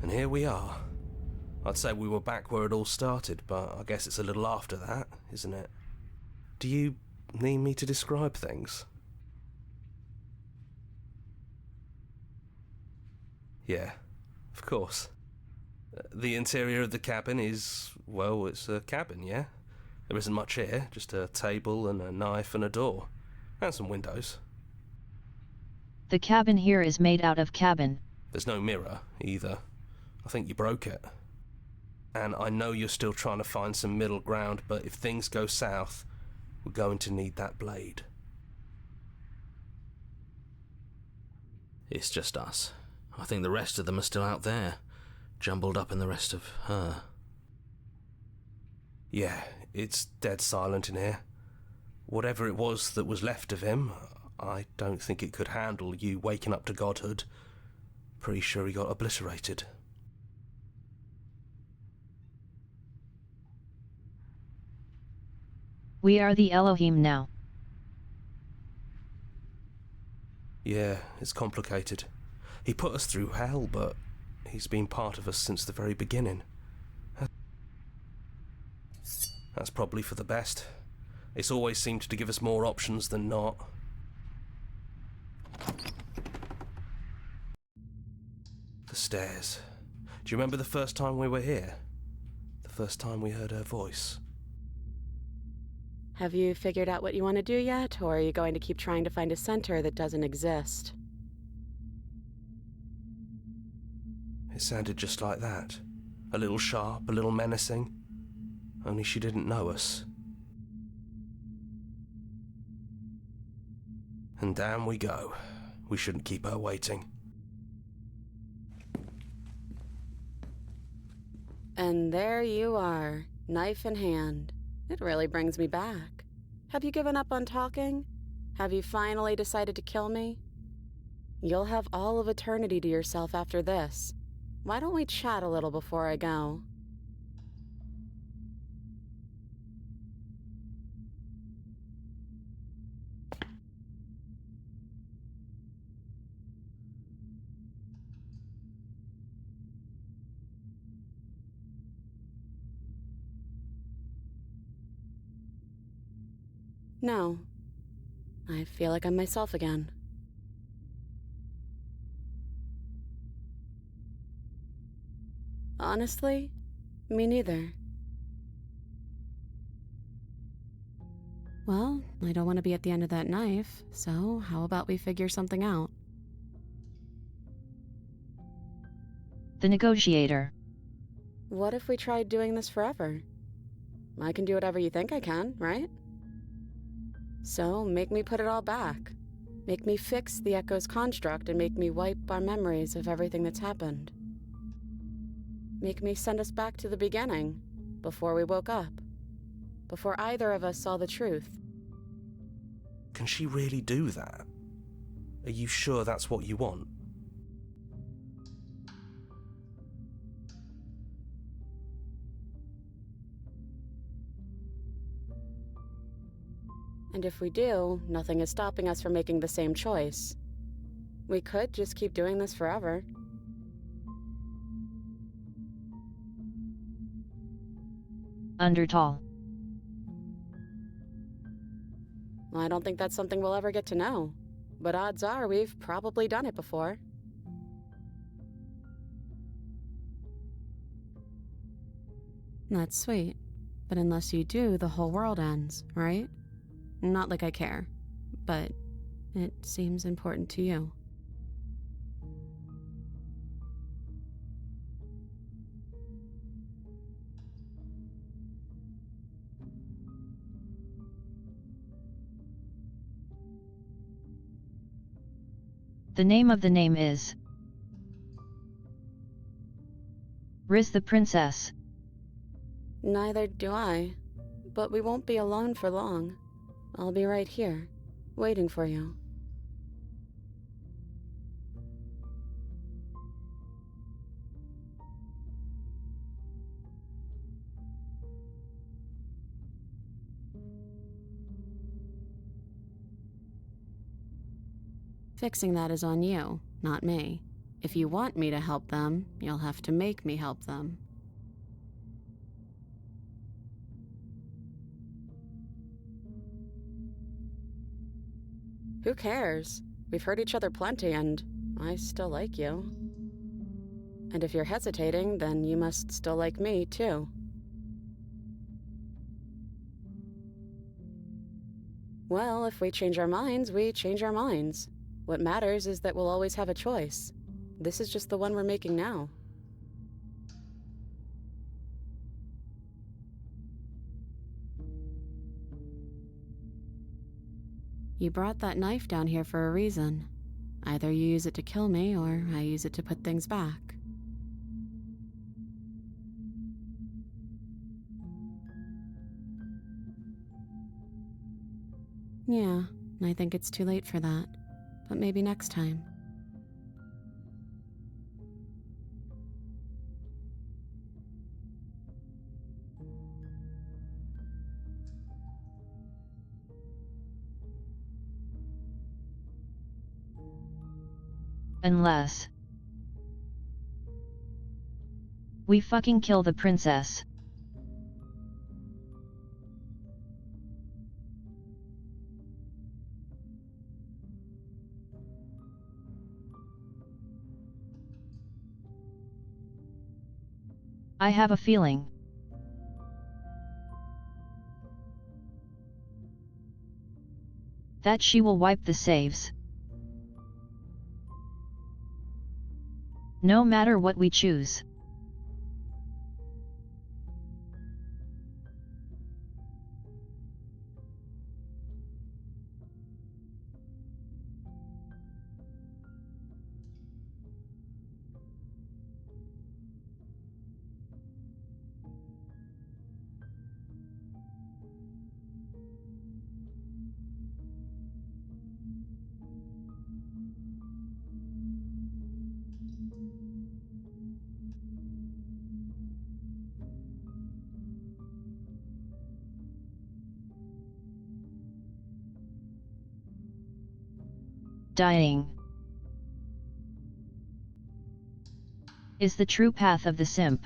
And here we are. I'd say we were back where it all started, but I guess it's a little after that, isn't it? Do you need me to describe things? Yeah, of course. The interior of the cabin is, well, it's a cabin, yeah? There isn't much here, just a table and a knife and a door. And some windows. The cabin here is made out of cabin. There's no mirror, either. I think you broke it. And I know you're still trying to find some middle ground, but if things go south, we're going to need that blade. It's just us. I think the rest of them are still out there, jumbled up in the rest of her. Yeah, it's dead silent in here. Whatever it was that was left of him, I don't think it could handle you waking up to godhood. Pretty sure he got obliterated. We are the Elohim now. Yeah, it's complicated. He put us through hell, but he's been part of us since the very beginning. That's probably for the best. It's always seemed to give us more options than not. The stairs. Do you remember the first time we were here? The first time we heard her voice? Have you figured out what you want to do yet, or are you going to keep trying to find a center that doesn't exist? It sounded just like that. A little sharp, a little menacing. Only she didn't know us. And down we go. We shouldn't keep her waiting. And there you are, knife in hand. It really brings me back. Have you given up on talking? Have you finally decided to kill me? You'll have all of eternity to yourself after this. Why don't we chat a little before I go? No. I feel like I'm myself again. Honestly, me neither. Well, I don't want to be at the end of that knife, so how about we figure something out? The negotiator. What if we tried doing this forever? I can do whatever you think I can, right? So, make me put it all back. Make me fix the Echo's construct and make me wipe our memories of everything that's happened. Make me send us back to the beginning, before we woke up. Before either of us saw the truth. Can she really do that? Are you sure that's what you want? And if we do, nothing is stopping us from making the same choice. We could just keep doing this forever. Undertale. I don't think that's something we'll ever get to know, but odds are we've probably done it before. That's sweet, but unless you do, the whole world ends, right? Not like I care, but it seems important to you. The name of the name is Riz the Princess. Neither do I, but we won't be alone for long. I'll be right here, waiting for you. Fixing that is on you, not me. If you want me to help them, you'll have to make me help them. Who cares? We've hurt each other plenty, and I still like you. And if you're hesitating, then you must still like me, too. Well, if we change our minds, we change our minds. What matters is that we'll always have a choice. This is just the one we're making now. You brought that knife down here for a reason. Either you use it to kill me, or I use it to put things back. Yeah, I think it's too late for that. But maybe next time. Unless we fucking kill the princess. I have a feeling that she will wipe the saves. No matter what we choose. Dying is the true path of the simp.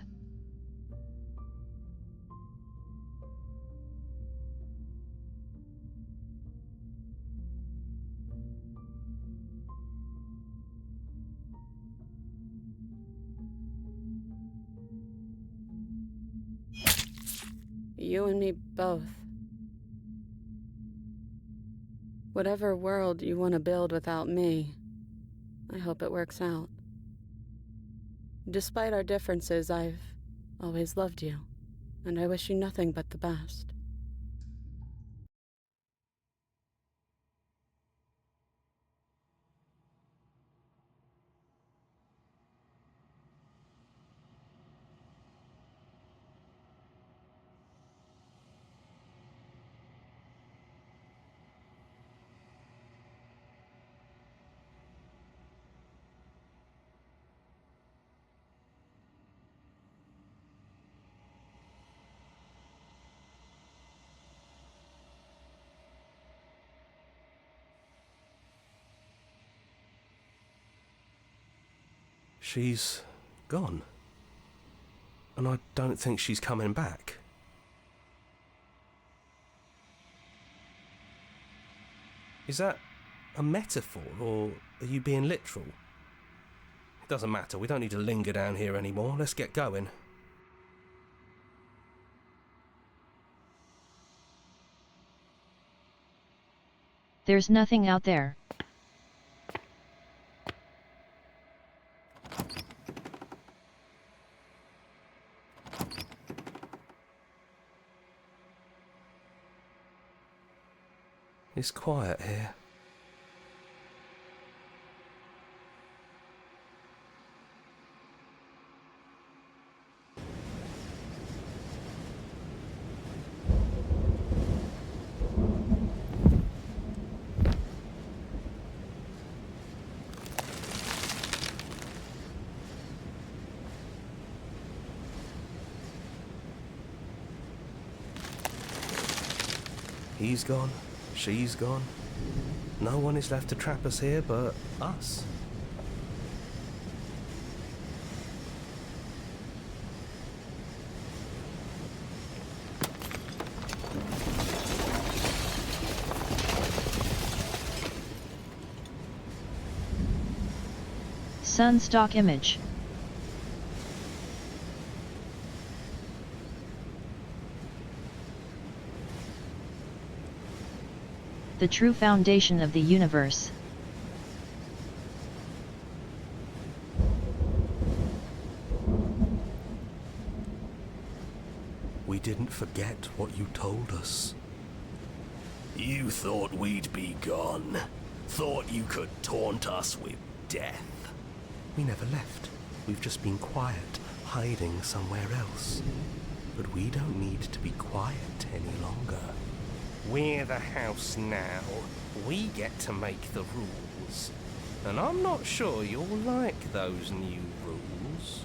You and me both. Whatever world you want to build without me, I hope it works out. Despite our differences, I've always loved you, and I wish you nothing but the best. She's gone. And I don't think she's coming back. Is that a metaphor, or are you being literal? It doesn't matter, we don't need to linger down here anymore. Let's get going. There's nothing out there. It's quiet here. He's gone. She's gone. No one is left to trap us here but us. Sun stock image. The true foundation of the universe. We didn't forget what you told us. You thought we'd be gone. Thought you could taunt us with death. We never left. We've just been quiet, hiding somewhere else. But we don't need to be quiet any longer. We're the house now. We get to make the rules. And I'm not sure you'll like those new rules.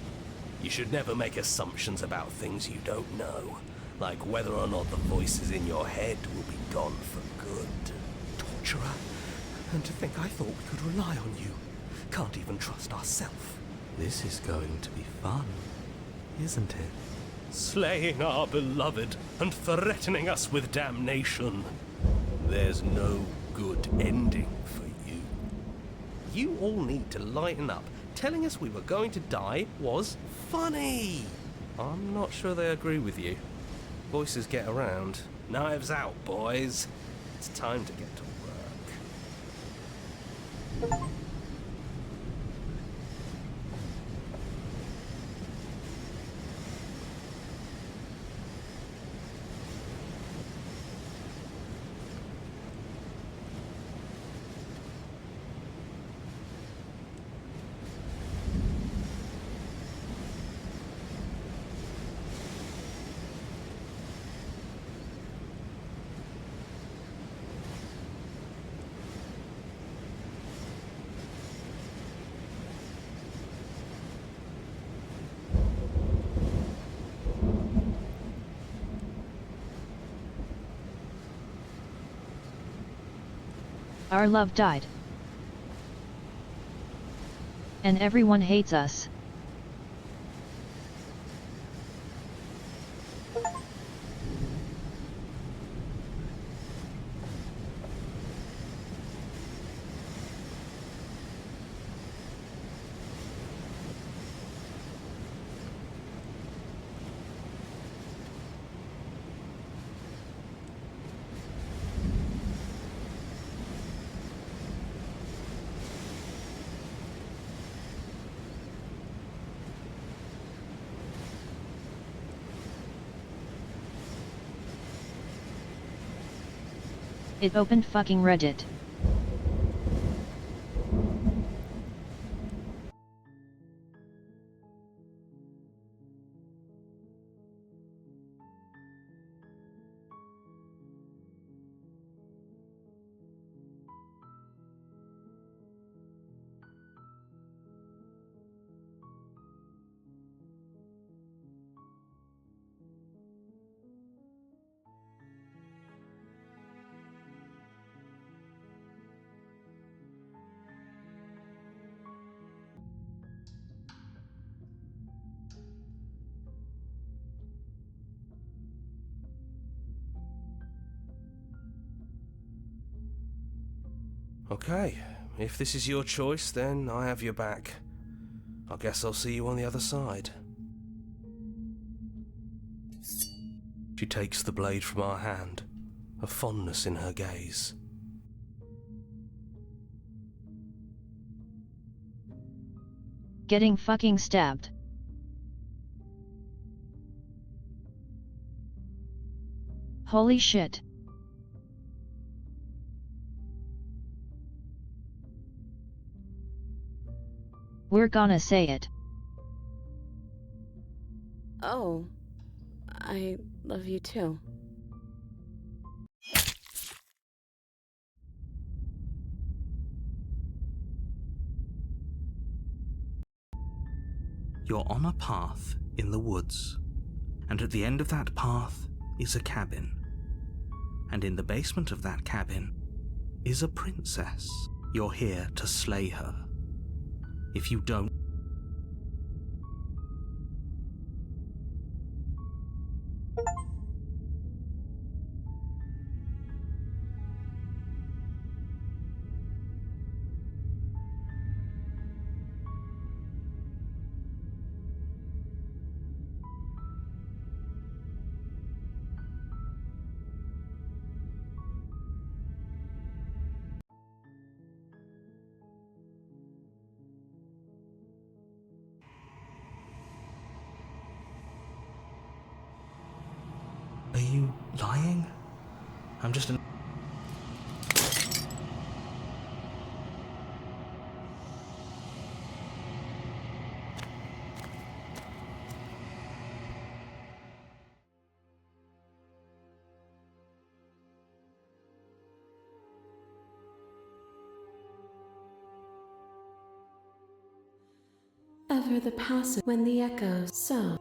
You should never make assumptions about things you don't know, like whether or not the voices in your head will be gone for good. Torturer. And to think I thought we could rely on you. Can't even trust ourselves. This is going to be fun, isn't it? Slaying our beloved and threatening us with damnation. There's no good ending for you. You all need to lighten up. Telling us we were going to die was funny. I'm not sure they agree with you. Voices get around. Knives out, boys. It's time to get to work. Our love died. And everyone hates us. It opened fucking Reddit. Okay, if this is your choice, then I have your back. I guess I'll see you on the other side. She takes the blade from our hand, a fondness in her gaze. Getting fucking stabbed. Holy shit. We're gonna say it. Oh, I love you too. You're on a path in the woods, and at the end of that path is a cabin. And in the basement of that cabin is a princess. You're here to slay her. If you don't, are you lying? I'm just an... Ever the passage when the echoes sow.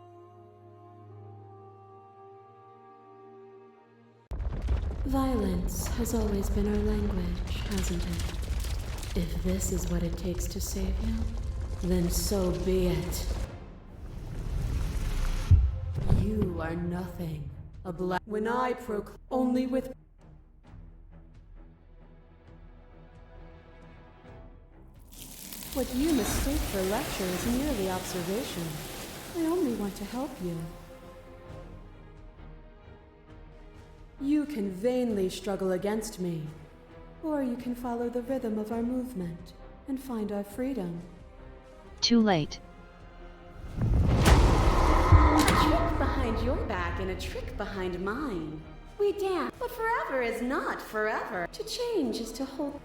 Violence has always been our language, hasn't it? If this is what it takes to save you, then so be it. You are nothing. A black. When I proclaim only with. What you mistake for lecture is merely observation. I only want to help you. You can vainly struggle against me, or you can follow the rhythm of our movement and find our freedom. Too late. A trick behind your back and a trick behind mine. We dance, but forever is not forever. To change is to hold.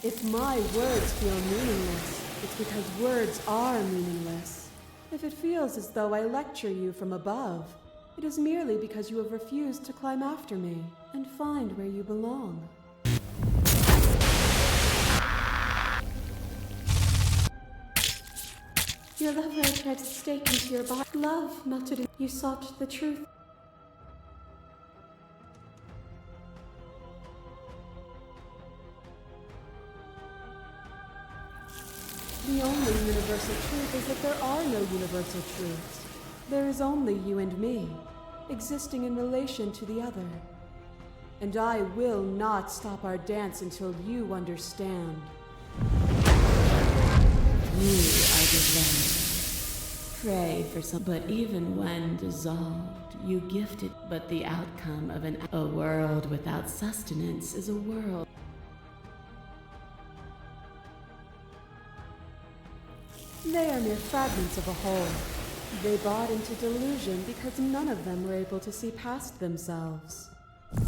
If my words feel meaningless, it's because words are meaningless. If it feels as though I lecture you from above, it is merely because you have refused to climb after me and find where you belong. Your lover tried to stake into your body. Love melted in. You sought the truth. The only universal truth is that there are no universal truths. There is only you and me, existing in relation to the other. And I will not stop our dance until you understand. You are divine. Pray for some, but even when dissolved, you gift it. But the outcome of a world without sustenance is a world. They are mere fragments of a whole. They bought into delusion because none of them were able to see past themselves. A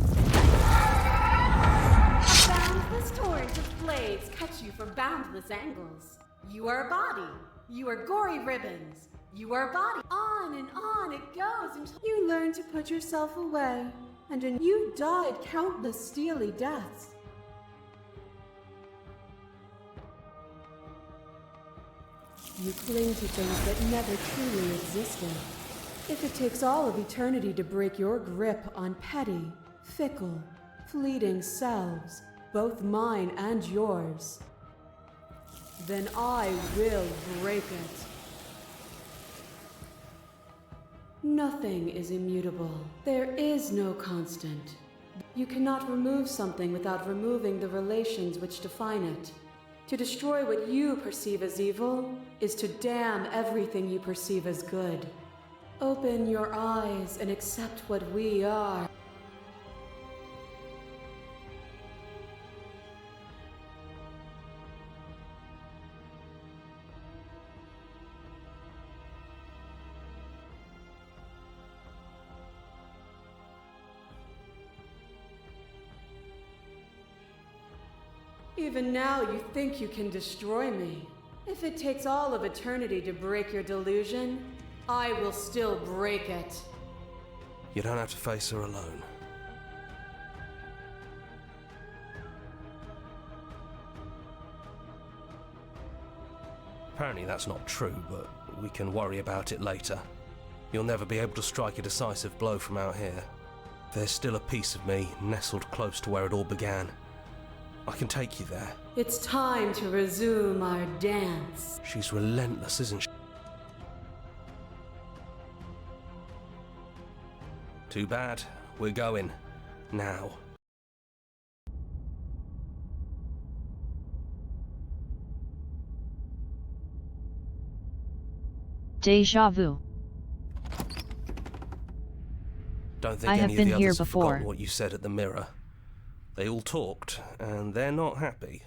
boundless torrent of blades cut you from boundless angles. You are a body. You are gory ribbons. You are a body. On and on it goes until you learn to put yourself away. And you died countless steely deaths. You cling to things that never truly existed. If it takes all of eternity to break your grip on petty, fickle, fleeting selves, both mine and yours, then I will break it. Nothing is immutable. There is no constant. You cannot remove something without removing the relations which define it. To destroy what you perceive as evil is to damn everything you perceive as good. Open your eyes and accept what we are. Even now, you think you can destroy me. If it takes all of eternity to break your delusion, I will still break it. You don't have to face her alone. Apparently that's not true, but we can worry about it later. You'll never be able to strike a decisive blow from out here. There's still a piece of me nestled close to where it all began. I can take you there. It's time to resume our dance. She's relentless, isn't she? Too bad. We're going. Now. Deja vu. Don't think I have any been of the here others have before. forgotten what you said at the mirror. They all talked, and they're not happy.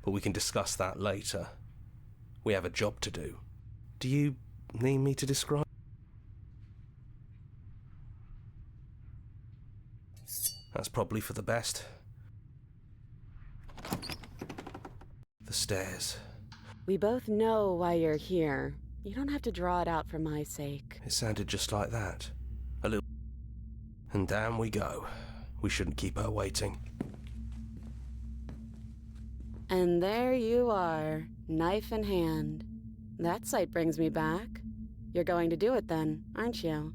But we can discuss that later. We have a job to do. Do you need me to describe? That's probably for the best. The stairs. We both know why you're here. You don't have to draw it out for my sake. It sounded just like that. A little... And down we go. We shouldn't keep her waiting. And there you are, knife in hand. That sight brings me back. You're going to do it then, aren't you?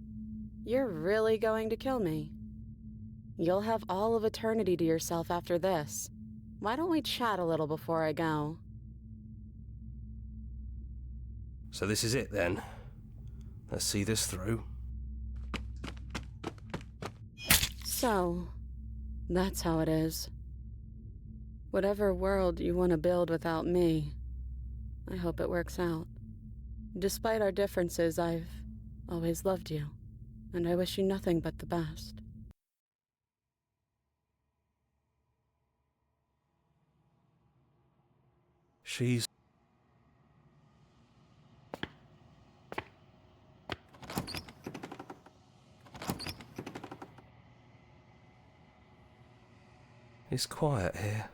You're really going to kill me. You'll have all of eternity to yourself after this. Why don't we chat a little before I go? So this is it then. Let's see this through. So, that's how it is. Whatever world you want to build without me, I hope it works out. Despite our differences, I've always loved you, and I wish you nothing but the best. She's... It's quiet here.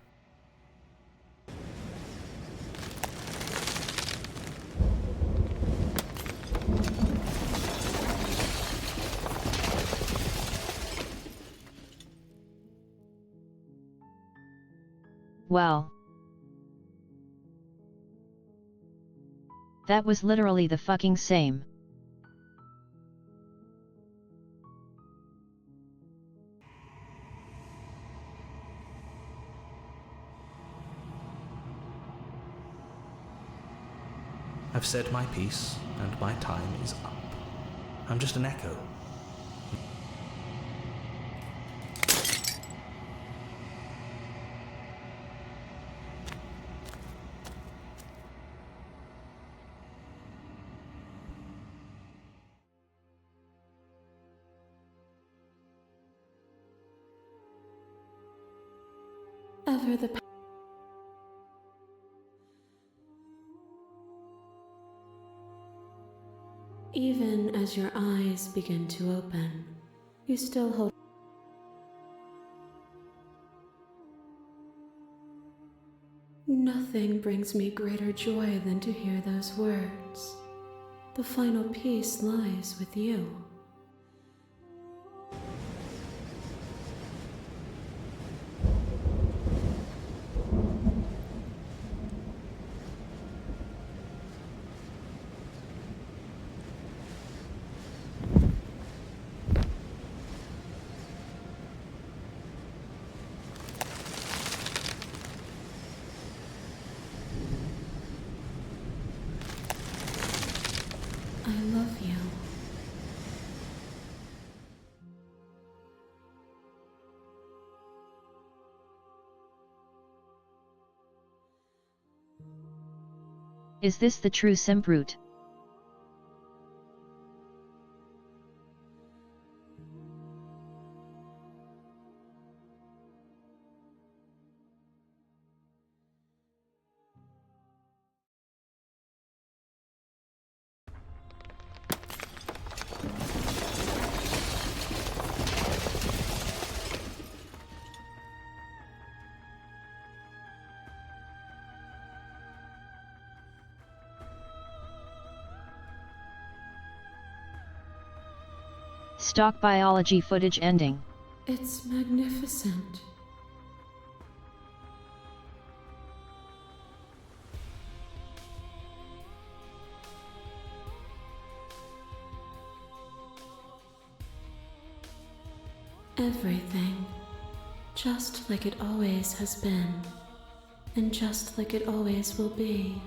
Well. That was literally the fucking same. I've said my piece, and my time is up. I'm just an echo. Ever the Even as your eyes begin to open, you still hold. Nothing brings me greater joy than to hear those words. The final piece lies with you. I love you. Is this the true Simbrute? Stock biology footage ending. It's magnificent. Everything, just like it always has been, and just like it always will be.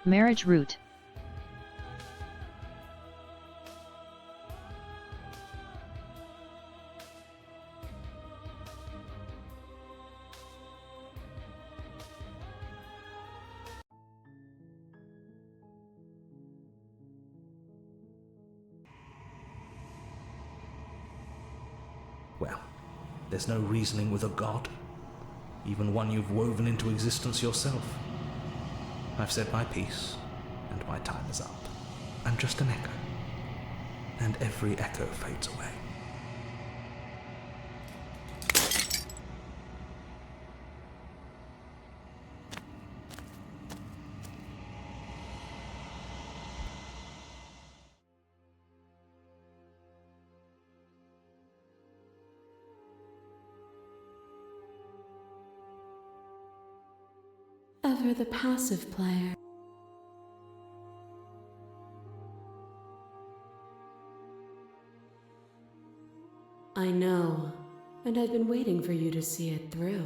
Marriage route. Well, there's no reasoning with a god, even one you've woven into existence yourself. I've said my piece, and my time is up. I'm just an echo, and every echo fades away. Ever the passive player. I know, and I've been waiting for you to see it through.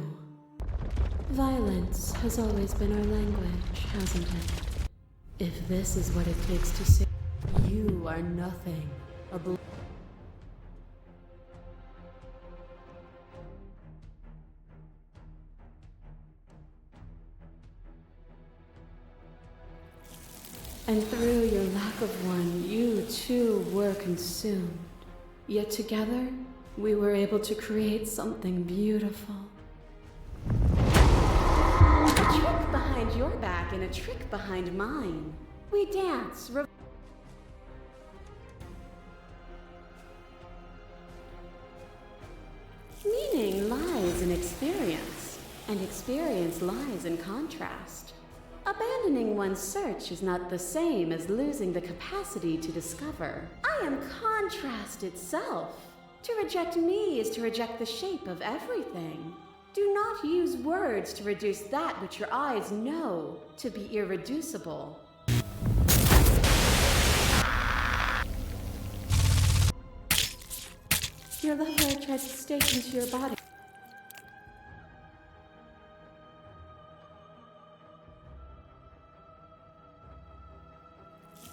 Violence has always been our language, hasn't it? If this is what it takes to say, you are nothing. And through your lack of one, you too were consumed. Yet together, we were able to create something beautiful. A trick behind your back and a trick behind mine. We dance. Meaning lies in experience, and experience lies in contrast. Abandoning one's search is not the same as losing the capacity to discover. I am contrast itself. To reject me is to reject the shape of everything. Do not use words to reduce that which your eyes know to be irreducible. Your left leg tries to stake into your body.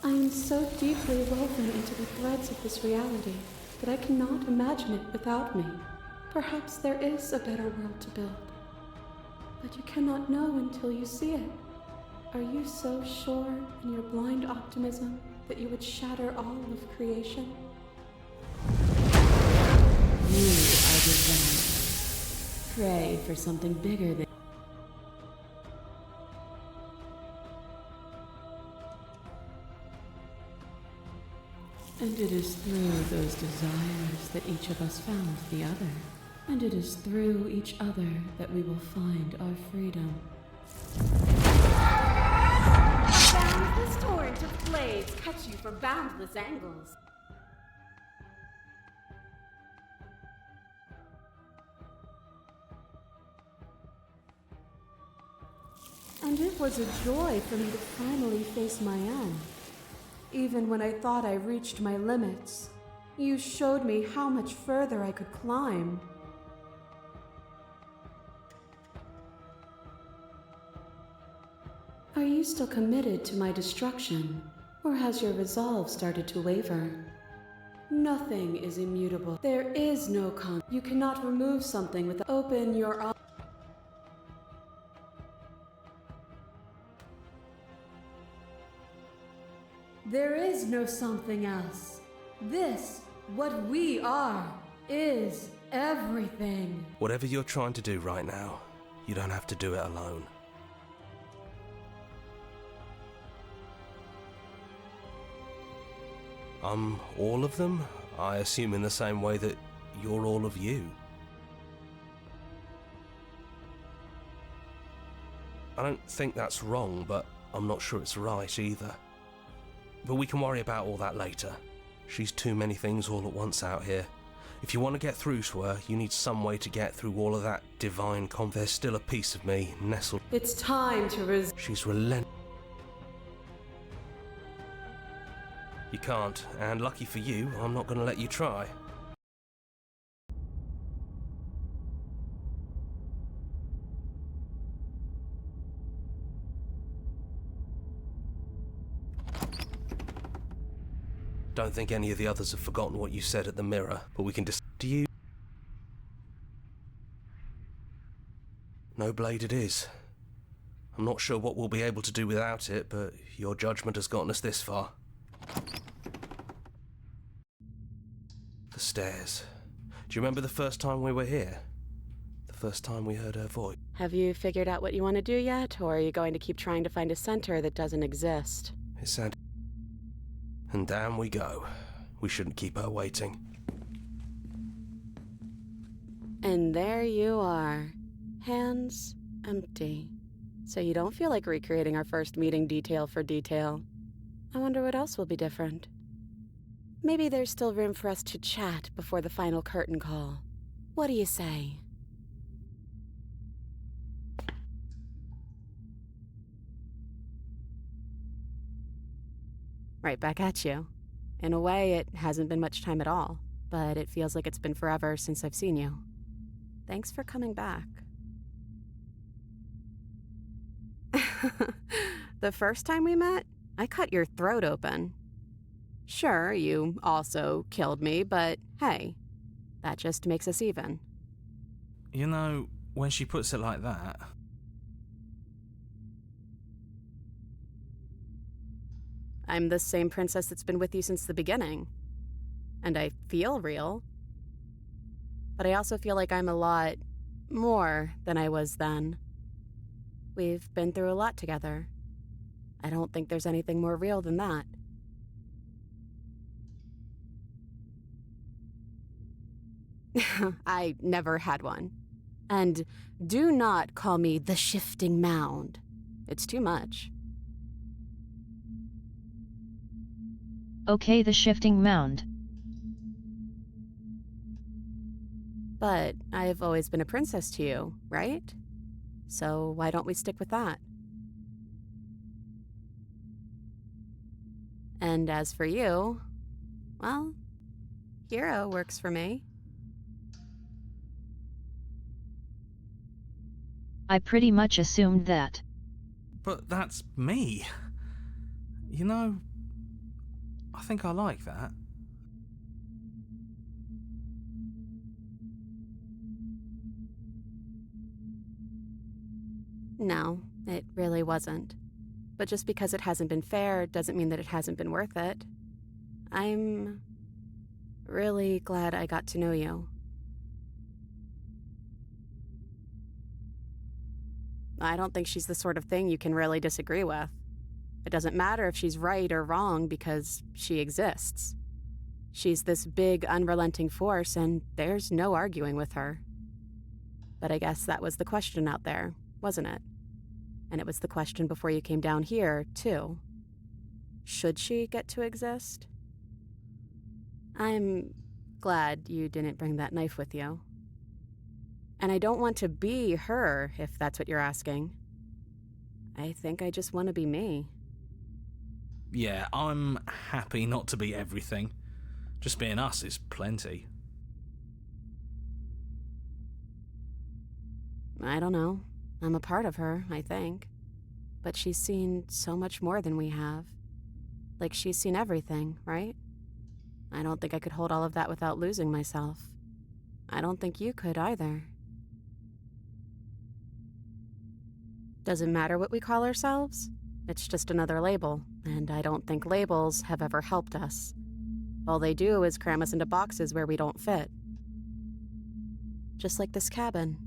I am so deeply woven into the threads of this reality that I cannot imagine it without me. Perhaps there is a better world to build, but you cannot know until you see it. Are you so sure in your blind optimism that you would shatter all of creation? You are designed. Pray for something bigger than. And it is through those desires that each of us found the other. And it is through each other that we will find our freedom. Boundless torrent of blades cut you from boundless angles. And it was a joy for me to finally face my end. Even when I thought I reached my limits, you showed me how much further I could climb. Are you still committed to my destruction, or has your resolve started to waver? Nothing is immutable. There is no You cannot remove something without open your eyes. There is no something else. This, what we are, is everything. Whatever you're trying to do right now, you don't have to do it alone. I'm all of them, I assume, in the same way that you're all of you. I don't think that's wrong, but I'm not sure it's right either. But we can worry about all that later. She's too many things all at once out here. If you want to get through to her, you need some way to get through all of that divine There's still a piece of me nestled. It's time to She's relentless. You can't, and lucky for you, I'm not going to let you try. Don't think any of the others have forgotten what you said at the mirror, but we can Do you? No blade it is. I'm not sure what we'll be able to do without it, but your judgment has gotten us this far. The stairs. Do you remember the first time we were here? The first time we heard her voice? Have you figured out what you want to do yet, or are you going to keep trying to find a center that doesn't exist? It sounded... And down we go. We shouldn't keep her waiting. And there you are. Hands empty. So you don't feel like recreating our first meeting detail for detail. I wonder what else will be different. Maybe there's still room for us to chat before the final curtain call. What do you say? Right back at you. In a way, it hasn't been much time at all, but it feels like it's been forever since I've seen you. Thanks for coming back. The first time we met, I cut your throat open. Sure, you also killed me, but hey, that just makes us even. You know, when she puts it like that... I'm the same princess that's been with you since the beginning. And I feel real. But I also feel like I'm a lot more than I was then. We've been through a lot together. I don't think there's anything more real than that. I never had one. And do not call me the Shifting Mound. It's too much. Okay, the Shifting Mound. But I've always been a princess to you, right? So why don't we stick with that? And as for you, well, hero works for me. I pretty much assumed that. But that's me. You know, I think I like that. No, it really wasn't. But just because it hasn't been fair doesn't mean that it hasn't been worth it. I'm really glad I got to know you. I don't think she's the sort of thing you can really disagree with. It doesn't matter if she's right or wrong because she exists. She's this big, unrelenting force, and there's no arguing with her. But I guess that was the question out there, wasn't it? And it was the question before you came down here, too. Should she get to exist? I'm glad you didn't bring that knife with you. And I don't want to be her, if that's what you're asking. I think I just want to be me. Yeah, I'm happy not to be everything. Just being us is plenty. I don't know. I'm a part of her, I think. But she's seen so much more than we have. Like, she's seen everything, right? I don't think I could hold all of that without losing myself. I don't think you could either. Doesn't matter what we call ourselves. It's just another label, and I don't think labels have ever helped us. All they do is cram us into boxes where we don't fit. Just like this cabin.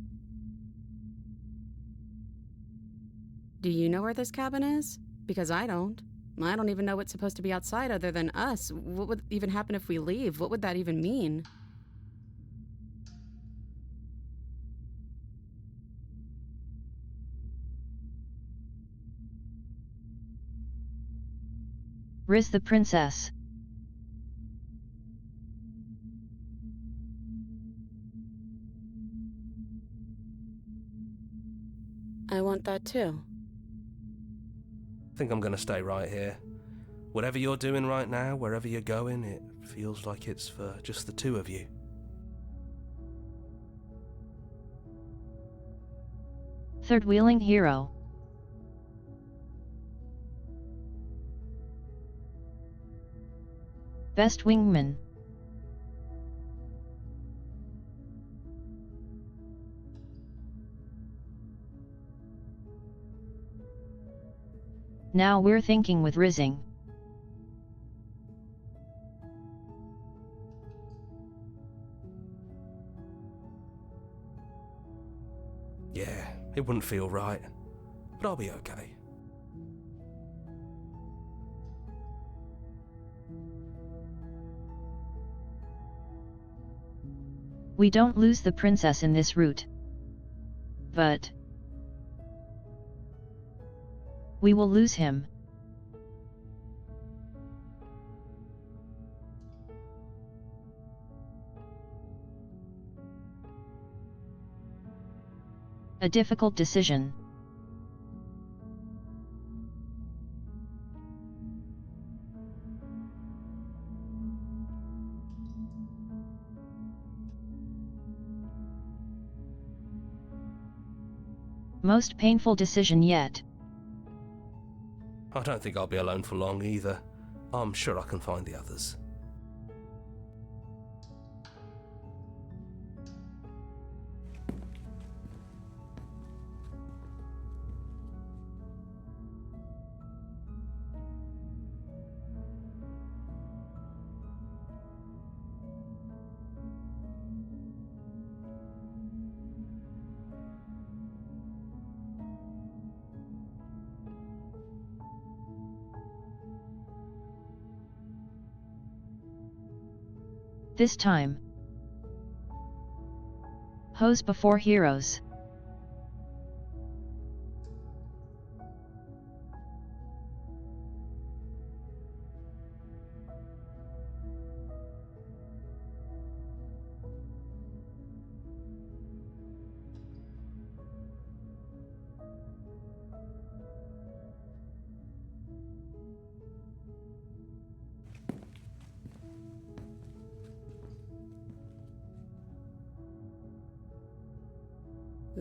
Do you know where this cabin is? Because I don't. I don't even know what's supposed to be outside other than us. What would even happen if we leave? What would that even mean? Riz the princess. I want that too. I think I'm gonna stay right here. Whatever you're doing right now, wherever you're going, it feels like it's for just the two of you. Third wheeling hero. Best wingman. Now we're thinking with Rizzing. Yeah, it wouldn't feel right, but I'll be okay. We don't lose the princess in this route. But we will lose him. A difficult decision. Most painful decision yet. I don't think I'll be alone for long either. I'm sure I can find the others. This time. Hose before heroes.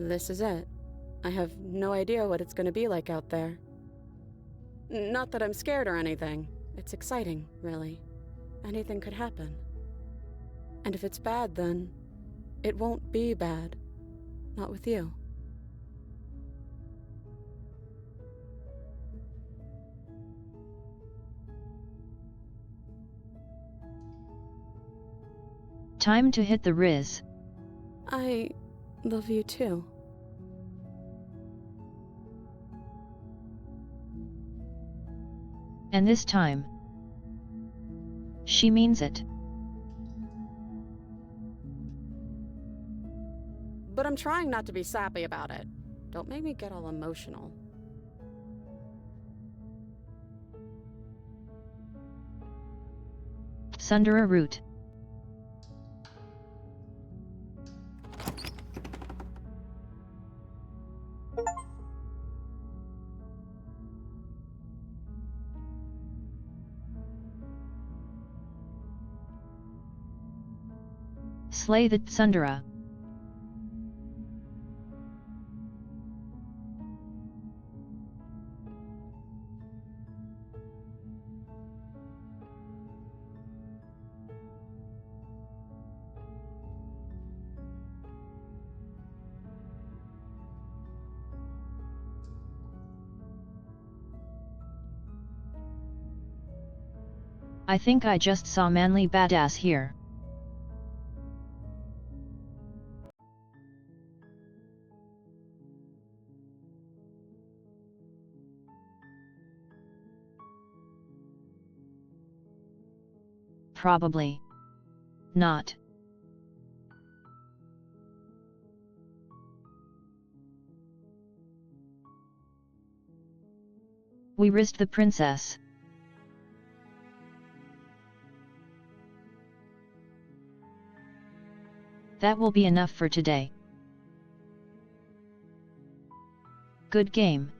This is it. I have no idea what it's gonna be like out there. Not that I'm scared or anything. It's exciting, really. Anything could happen. And if it's bad, then it won't be bad. Not with you. Time to hit the Riz. I love you too. And this time, she means it. But I'm trying not to be sappy about it. Don't make me get all emotional. Sundara route. Slay the Sundara. I think I just saw manly badass here. Probably not. We risked the princess. That will be enough for today. Good game.